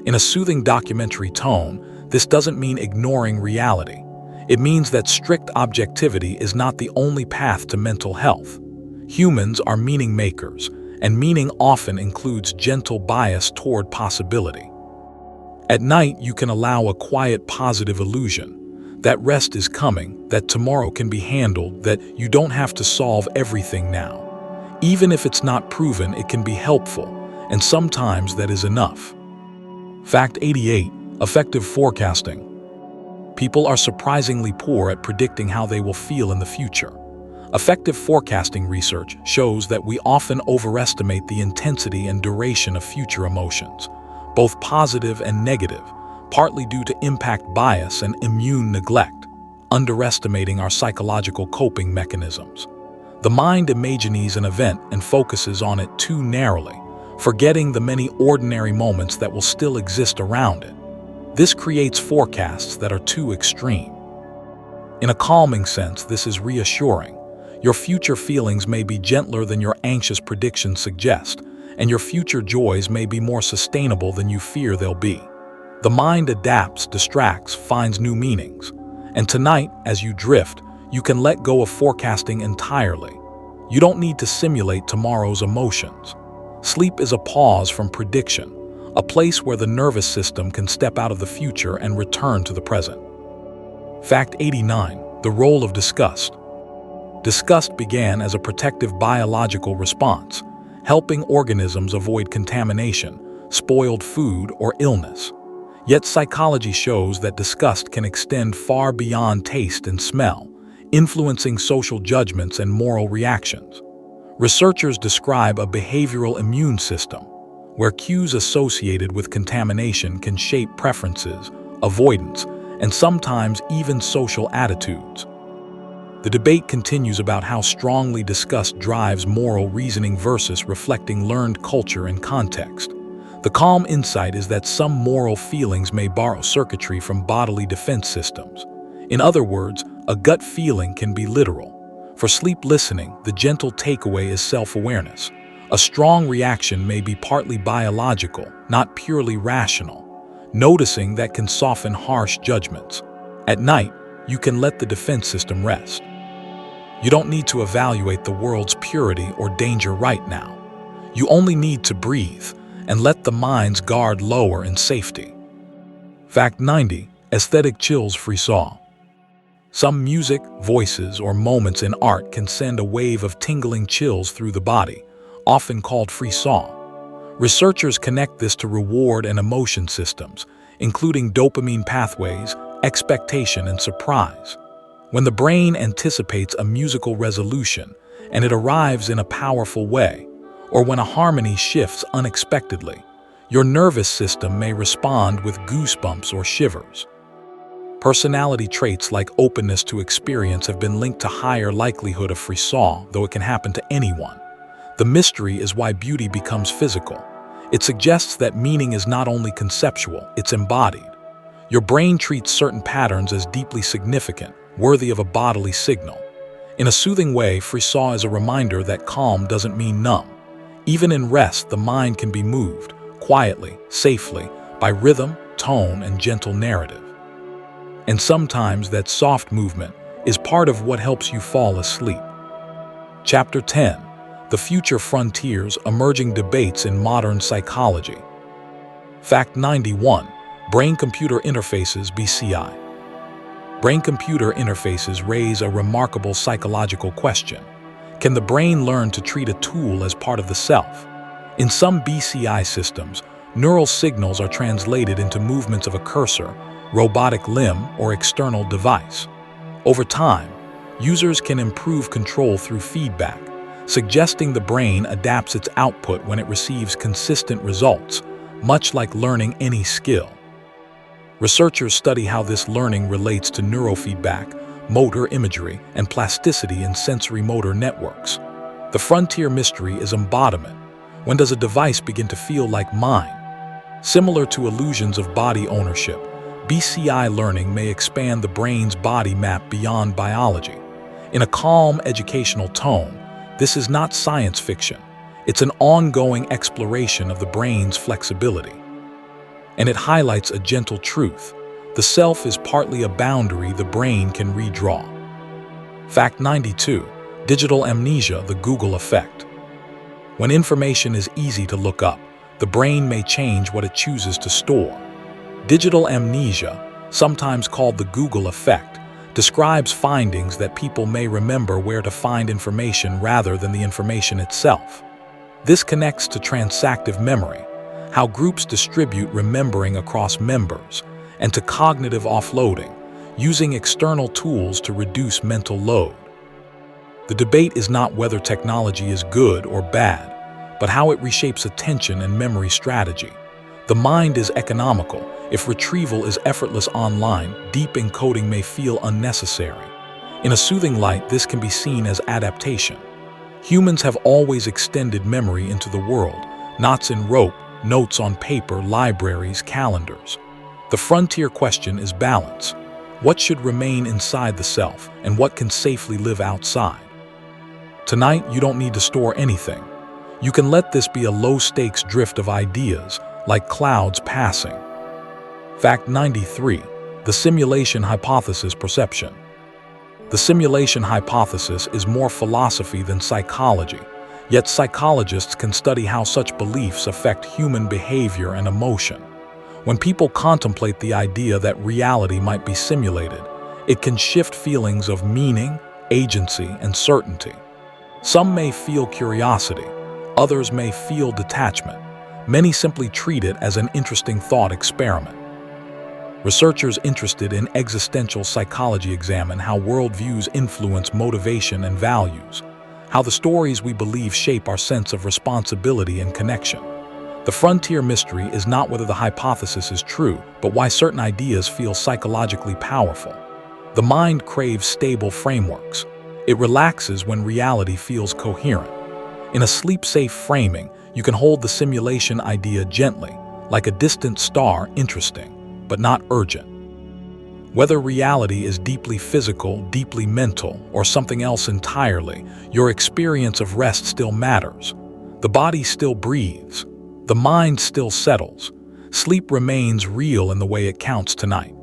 In a soothing documentary tone, this doesn't mean ignoring reality. It means that strict objectivity is not the only path to mental health. Humans are meaning makers, and meaning often includes gentle bias toward possibility. At night, you can allow a quiet positive illusion that rest is coming, that tomorrow can be handled, that you don't have to solve everything now. Even if it's not proven, it can be helpful, and sometimes that is enough. Fact 88, effective forecasting. People are surprisingly poor at predicting how they will feel in the future. Effective forecasting research shows that we often overestimate the intensity and duration of future emotions, both positive and negative, partly due to impact bias and immune neglect, underestimating our psychological coping mechanisms. The mind imagines an event and focuses on it too narrowly, forgetting the many ordinary moments that will still exist around it. This creates forecasts that are too extreme. In a calming sense, this is reassuring. Your future feelings may be gentler than your anxious predictions suggest, and your future joys may be more sustainable than you fear they'll be. The mind adapts, distracts, finds new meanings. And tonight, as you drift, you can let go of forecasting entirely. You don't need to simulate tomorrow's emotions. Sleep is a pause from prediction, a place where the nervous system can step out of the future and return to the present. Fact 89, the role of disgust. Disgust began as a protective biological response, helping organisms avoid contamination, spoiled food, or illness. Yet psychology shows that disgust can extend far beyond taste and smell, influencing social judgments and moral reactions. Researchers describe a behavioral immune system, where cues associated with contamination can shape preferences, avoidance, and sometimes even social attitudes. The debate continues about how strongly disgust drives moral reasoning versus reflecting learned culture and context. The calm insight is that some moral feelings may borrow circuitry from bodily defense systems. In other words, a gut feeling can be literal. For sleep listening, the gentle takeaway is self-awareness. A strong reaction may be partly biological, not purely rational. Noticing that can soften harsh judgments. At night, you can let the defense system rest. You don't need to evaluate the world's purity or danger right now. You only need to breathe and let the mind's guard lower in safety. Fact 90. Aesthetic chills frisson. Some music, voices, or moments in art can send a wave of tingling chills through the body, often called frisson. Researchers connect this to reward and emotion systems, including dopamine pathways, expectation, and surprise. When the brain anticipates a musical resolution and it arrives in a powerful way, or when a harmony shifts unexpectedly, your nervous system may respond with goosebumps or shivers. Personality traits like openness to experience have been linked to higher likelihood of frisson, though it can happen to anyone. The mystery is why beauty becomes physical. It suggests that meaning is not only conceptual, it's embodied. Your brain treats certain patterns as deeply significant, worthy of a bodily signal. In a soothing way, frisson is a reminder that calm doesn't mean numb. Even in rest, the mind can be moved, quietly, safely, by rhythm, tone, and gentle narrative. And sometimes that soft movement is part of what helps you fall asleep. Chapter 10. The Future Frontiers, Emerging Debates in Modern Psychology. Fact 91. Brain-computer interfaces (BCI). Brain-computer interfaces raise a remarkable psychological question. Can the brain learn to treat a tool as part of the self? In some BCI systems, neural signals are translated into movements of a cursor, robotic limb, or external device. Over time, users can improve control through feedback, suggesting the brain adapts its output when it receives consistent results, much like learning any skill. Researchers study how this learning relates to neurofeedback, motor imagery, and plasticity in sensory-motor networks. The frontier mystery is embodiment. When does a device begin to feel like mine? Similar to illusions of body ownership, BCI learning may expand the brain's body map beyond biology. In a calm, educational tone, this is not science fiction. It's an ongoing exploration of the brain's flexibility. And it highlights a gentle truth. The self is partly a boundary the brain can redraw. Fact 92. Digital amnesia, the Google effect. When information is easy to look up, the brain may change what it chooses to store. Digital amnesia, sometimes called the Google effect, describes findings that people may remember where to find information rather than the information itself. This connects to transactive memory, how groups distribute remembering across members, and to cognitive offloading, using external tools to reduce mental load. The debate is not whether technology is good or bad, but how it reshapes attention and memory strategy. The mind is economical. If retrieval is effortless online, deep encoding may feel unnecessary. In a soothing light, this can be seen as adaptation. Humans have always extended memory into the world, knots in rope, notes on paper, libraries, calendars. The frontier question is balance. What should remain inside the self, and what can safely live outside? Tonight, you don't need to store anything. You can let this be a low-stakes drift of ideas, like clouds passing. Fact 93. The simulation hypothesis perception. The simulation hypothesis is more philosophy than psychology, yet psychologists can study how such beliefs affect human behavior and emotion. When people contemplate the idea that reality might be simulated, it can shift feelings of meaning, agency, and certainty. Some may feel curiosity, others may feel detachment. Many simply treat it as an interesting thought experiment. Researchers interested in existential psychology examine how worldviews influence motivation and values, how the stories we believe shape our sense of responsibility and connection. The frontier mystery is not whether the hypothesis is true, but why certain ideas feel psychologically powerful. The mind craves stable frameworks. It relaxes when reality feels coherent. In a sleep-safe framing, you can hold the simulation idea gently, like a distant star, interesting, but not urgent. Whether reality is deeply physical, deeply mental, or something else entirely, your experience of rest still matters. The body still breathes. The mind still settles. Sleep remains real in the way it counts tonight.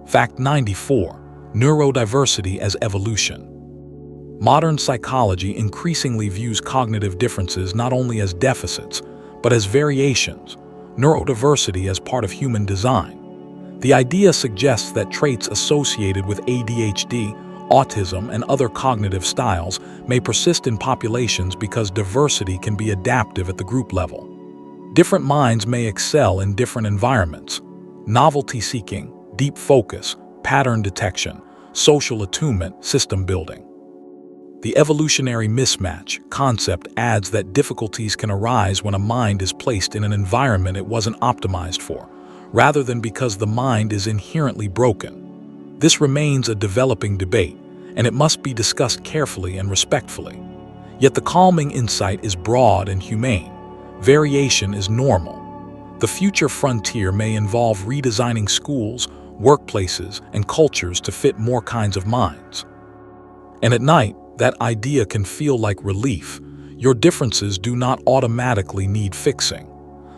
Fact 94. Neurodiversity as evolution. Modern psychology increasingly views cognitive differences not only as deficits, but as variations, neurodiversity as part of human design. The idea suggests that traits associated with ADHD, autism, and other cognitive styles may persist in populations because diversity can be adaptive at the group level. Different minds may excel in different environments. Novelty seeking, deep focus, pattern detection, social attunement, system building. The evolutionary mismatch concept adds that difficulties can arise when a mind is placed in an environment it wasn't optimized for, rather than because the mind is inherently broken. This remains a developing debate, and it must be discussed carefully and respectfully. Yet the calming insight is broad and humane. Variation is normal. The future frontier may involve redesigning schools, workplaces, and cultures to fit more kinds of minds. And at night, that idea can feel like relief. Your differences do not automatically need fixing.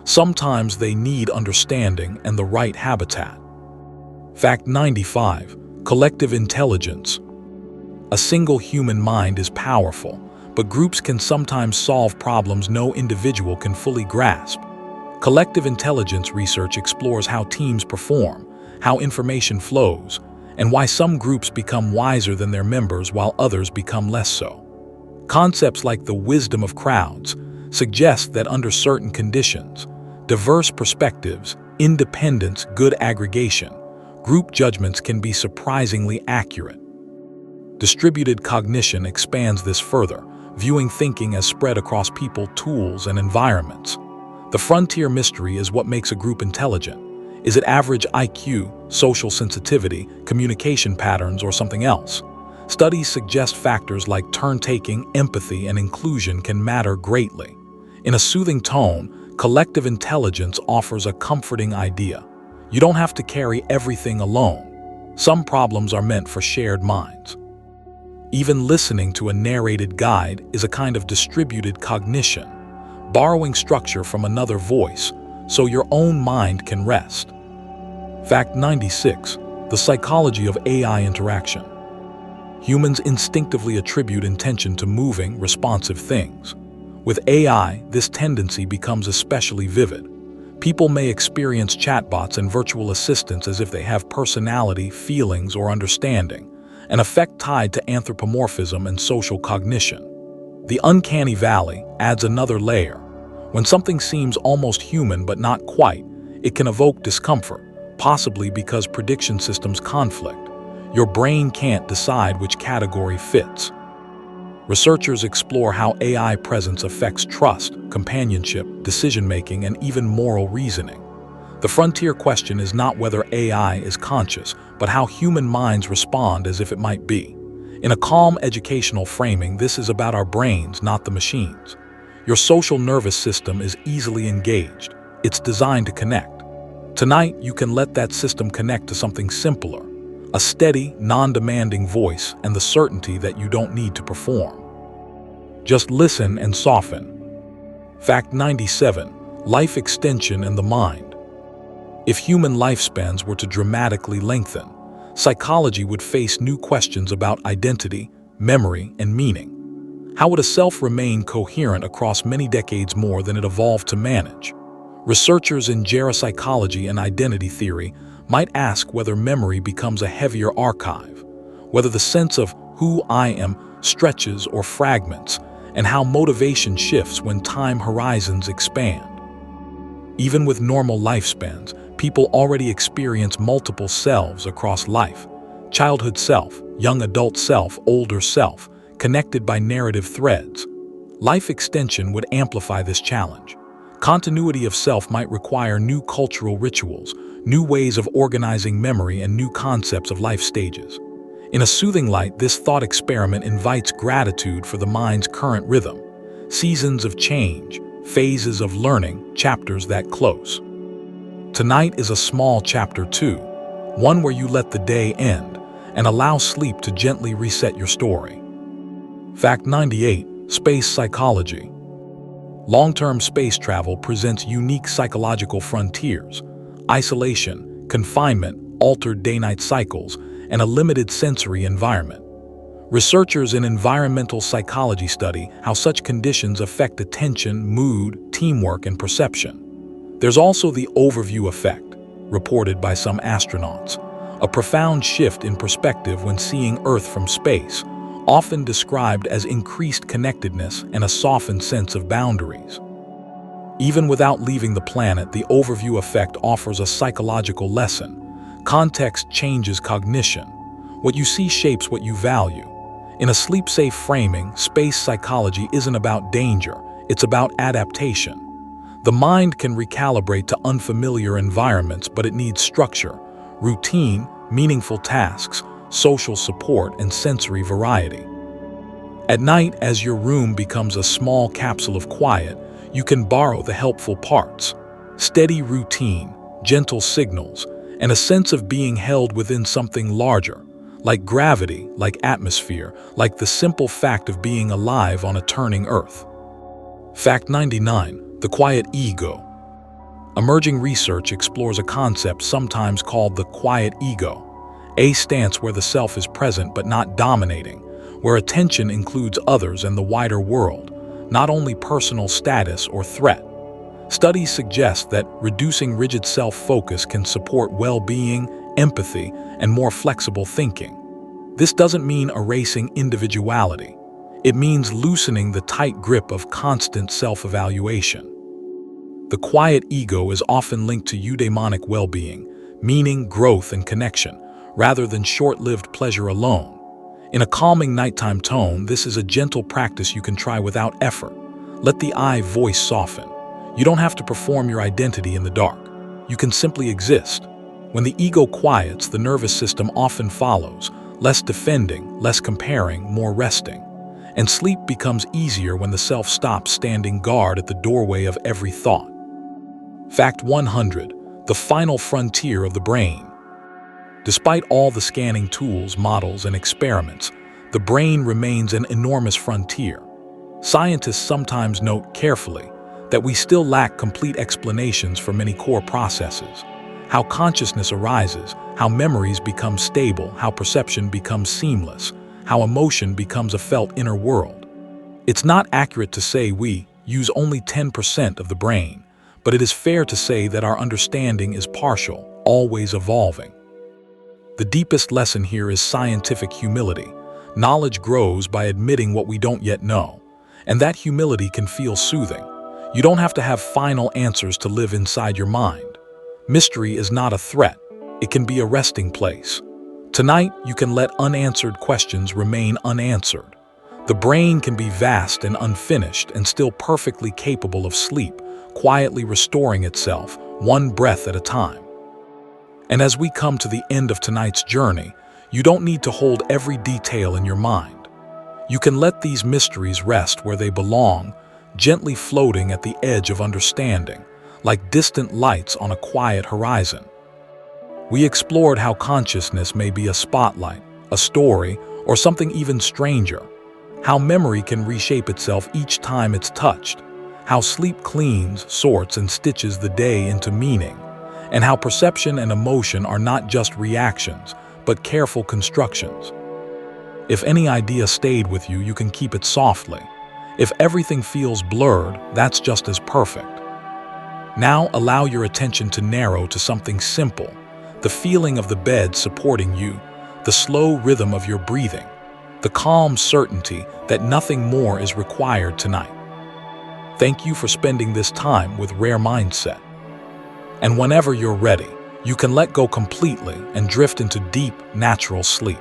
Sometimes they need understanding and the right habitat. Fact 95. Collective intelligence. A single human mind is powerful, but groups can sometimes solve problems no individual can fully grasp. Collective intelligence research explores how teams perform, how information flows, and why some groups become wiser than their members while others become less so. Concepts like the wisdom of crowds suggest that under certain conditions, diverse perspectives, independence, good aggregation, group judgments can be surprisingly accurate. Distributed cognition expands this further, viewing thinking as spread across people, tools, and environments. The frontier mystery is what makes a group intelligent. Is it average IQ, social sensitivity, communication patterns, or something else? Studies suggest factors like turn-taking, empathy, and inclusion can matter greatly. In a soothing tone, collective intelligence offers a comforting idea. You don't have to carry everything alone. Some problems are meant for shared minds. Even listening to a narrated guide is a kind of distributed cognition, borrowing structure from another voice so your own mind can rest. Fact 96. The psychology of AI interaction. Humans instinctively attribute intention to moving, responsive things. With AI, this tendency becomes especially vivid. People may experience chatbots and virtual assistants as if they have personality, feelings, or understanding, an effect tied to anthropomorphism and social cognition. The uncanny valley adds another layer. When something seems almost human but not quite, it can evoke discomfort, possibly because prediction systems conflict. Your brain can't decide which category fits. Researchers explore how AI presence affects trust, companionship, decision-making, and even moral reasoning. The frontier question is not whether AI is conscious, but how human minds respond as if it might be. In a calm educational framing, this is about our brains, not the machines. Your social nervous system is easily engaged. It's designed to connect. Tonight, you can let that system connect to something simpler, a steady, non-demanding voice and the certainty that you don't need to perform. Just listen and soften. Fact 97. Life extension and the mind. If human lifespans were to dramatically lengthen, psychology would face new questions about identity, memory, and meaning. How would a self remain coherent across many decades more than it evolved to manage? Researchers in geropsychology and identity theory might ask whether memory becomes a heavier archive, whether the sense of who I am stretches or fragments, and how motivation shifts when time horizons expand. Even with normal lifespans, people already experience multiple selves across life. Childhood self, young adult self, older self, connected by narrative threads. Life extension would amplify this challenge. Continuity of self might require new cultural rituals, new ways of organizing memory, and new concepts of life stages. In a soothing light, this thought experiment invites gratitude for the mind's current rhythm, seasons of change, phases of learning, chapters that close. Tonight is a small chapter 2, one where you let the day end and allow sleep to gently reset your story. Fact 98. Space psychology. Long-term space travel presents unique psychological frontiers. Isolation, confinement, altered day-night cycles, and a limited sensory environment. Researchers in environmental psychology study how such conditions affect attention, mood, teamwork, and perception. There's also the overview effect, reported by some astronauts, a profound shift in perspective when seeing Earth from space, often described as increased connectedness and a softened sense of boundaries. Even without leaving the planet, the overview effect offers a psychological lesson. Context changes cognition. What you see shapes what you value. In a sleep-safe framing, space psychology isn't about danger, it's about adaptation. The mind can recalibrate to unfamiliar environments, but it needs structure, routine, meaningful tasks, social support, and sensory variety. At night, as your room becomes a small capsule of quiet, you can borrow the helpful parts: steady routine, gentle signals, and a sense of being held within something larger, like gravity, like atmosphere, like the simple fact of being alive on a turning Earth. Fact 99. The quiet ego. Emerging research explores a concept sometimes called the quiet ego, a stance where the self is present but not dominating, where attention includes others and the wider world, not only personal status or threat. Studies suggest that reducing rigid self-focus can support well-being, empathy, and more flexible thinking. This doesn't mean erasing individuality. It means loosening the tight grip of constant self-evaluation. The quiet ego is often linked to eudaimonic well-being, meaning, growth, and connection, rather than short-lived pleasure alone. In a calming nighttime tone, this is a gentle practice you can try without effort. Let the I voice soften. You don't have to perform your identity in the dark. You can simply exist. When the ego quiets, the nervous system often follows, less defending, less comparing, more resting. And sleep becomes easier when the self stops standing guard at the doorway of every thought. Fact 100. The final frontier of the brain. Despite all the scanning tools, models, and experiments, the brain remains an enormous frontier. Scientists sometimes note carefully that we still lack complete explanations for many core processes: how consciousness arises, how memories become stable, how perception becomes seamless, how emotion becomes a felt inner world. It's not accurate to say we use only 10% of the brain, but it is fair to say that our understanding is partial, always evolving. The deepest lesson here is scientific humility. Knowledge grows by admitting what we don't yet know, and that humility can feel soothing. You don't have to have final answers to live inside your mind. Mystery is not a threat. It can be a resting place. Tonight, you can let unanswered questions remain unanswered. The brain can be vast and unfinished and still perfectly capable of sleep, quietly restoring itself, one breath at a time. And as we come to the end of tonight's journey, you don't need to hold every detail in your mind. You can let these mysteries rest where they belong, gently floating at the edge of understanding, like distant lights on a quiet horizon. We explored how consciousness may be a spotlight, a story, or something even stranger, how memory can reshape itself each time it's touched, how sleep cleans, sorts, and stitches the day into meaning, and how perception and emotion are not just reactions, but careful constructions. If any idea stayed with you, you can keep it softly. If everything feels blurred, that's just as perfect. Now allow your attention to narrow to something simple: the feeling of the bed supporting you, the slow rhythm of your breathing, the calm certainty that nothing more is required tonight. Thank you for spending this time with RareMindset. And whenever you're ready, you can let go completely and drift into deep, natural sleep.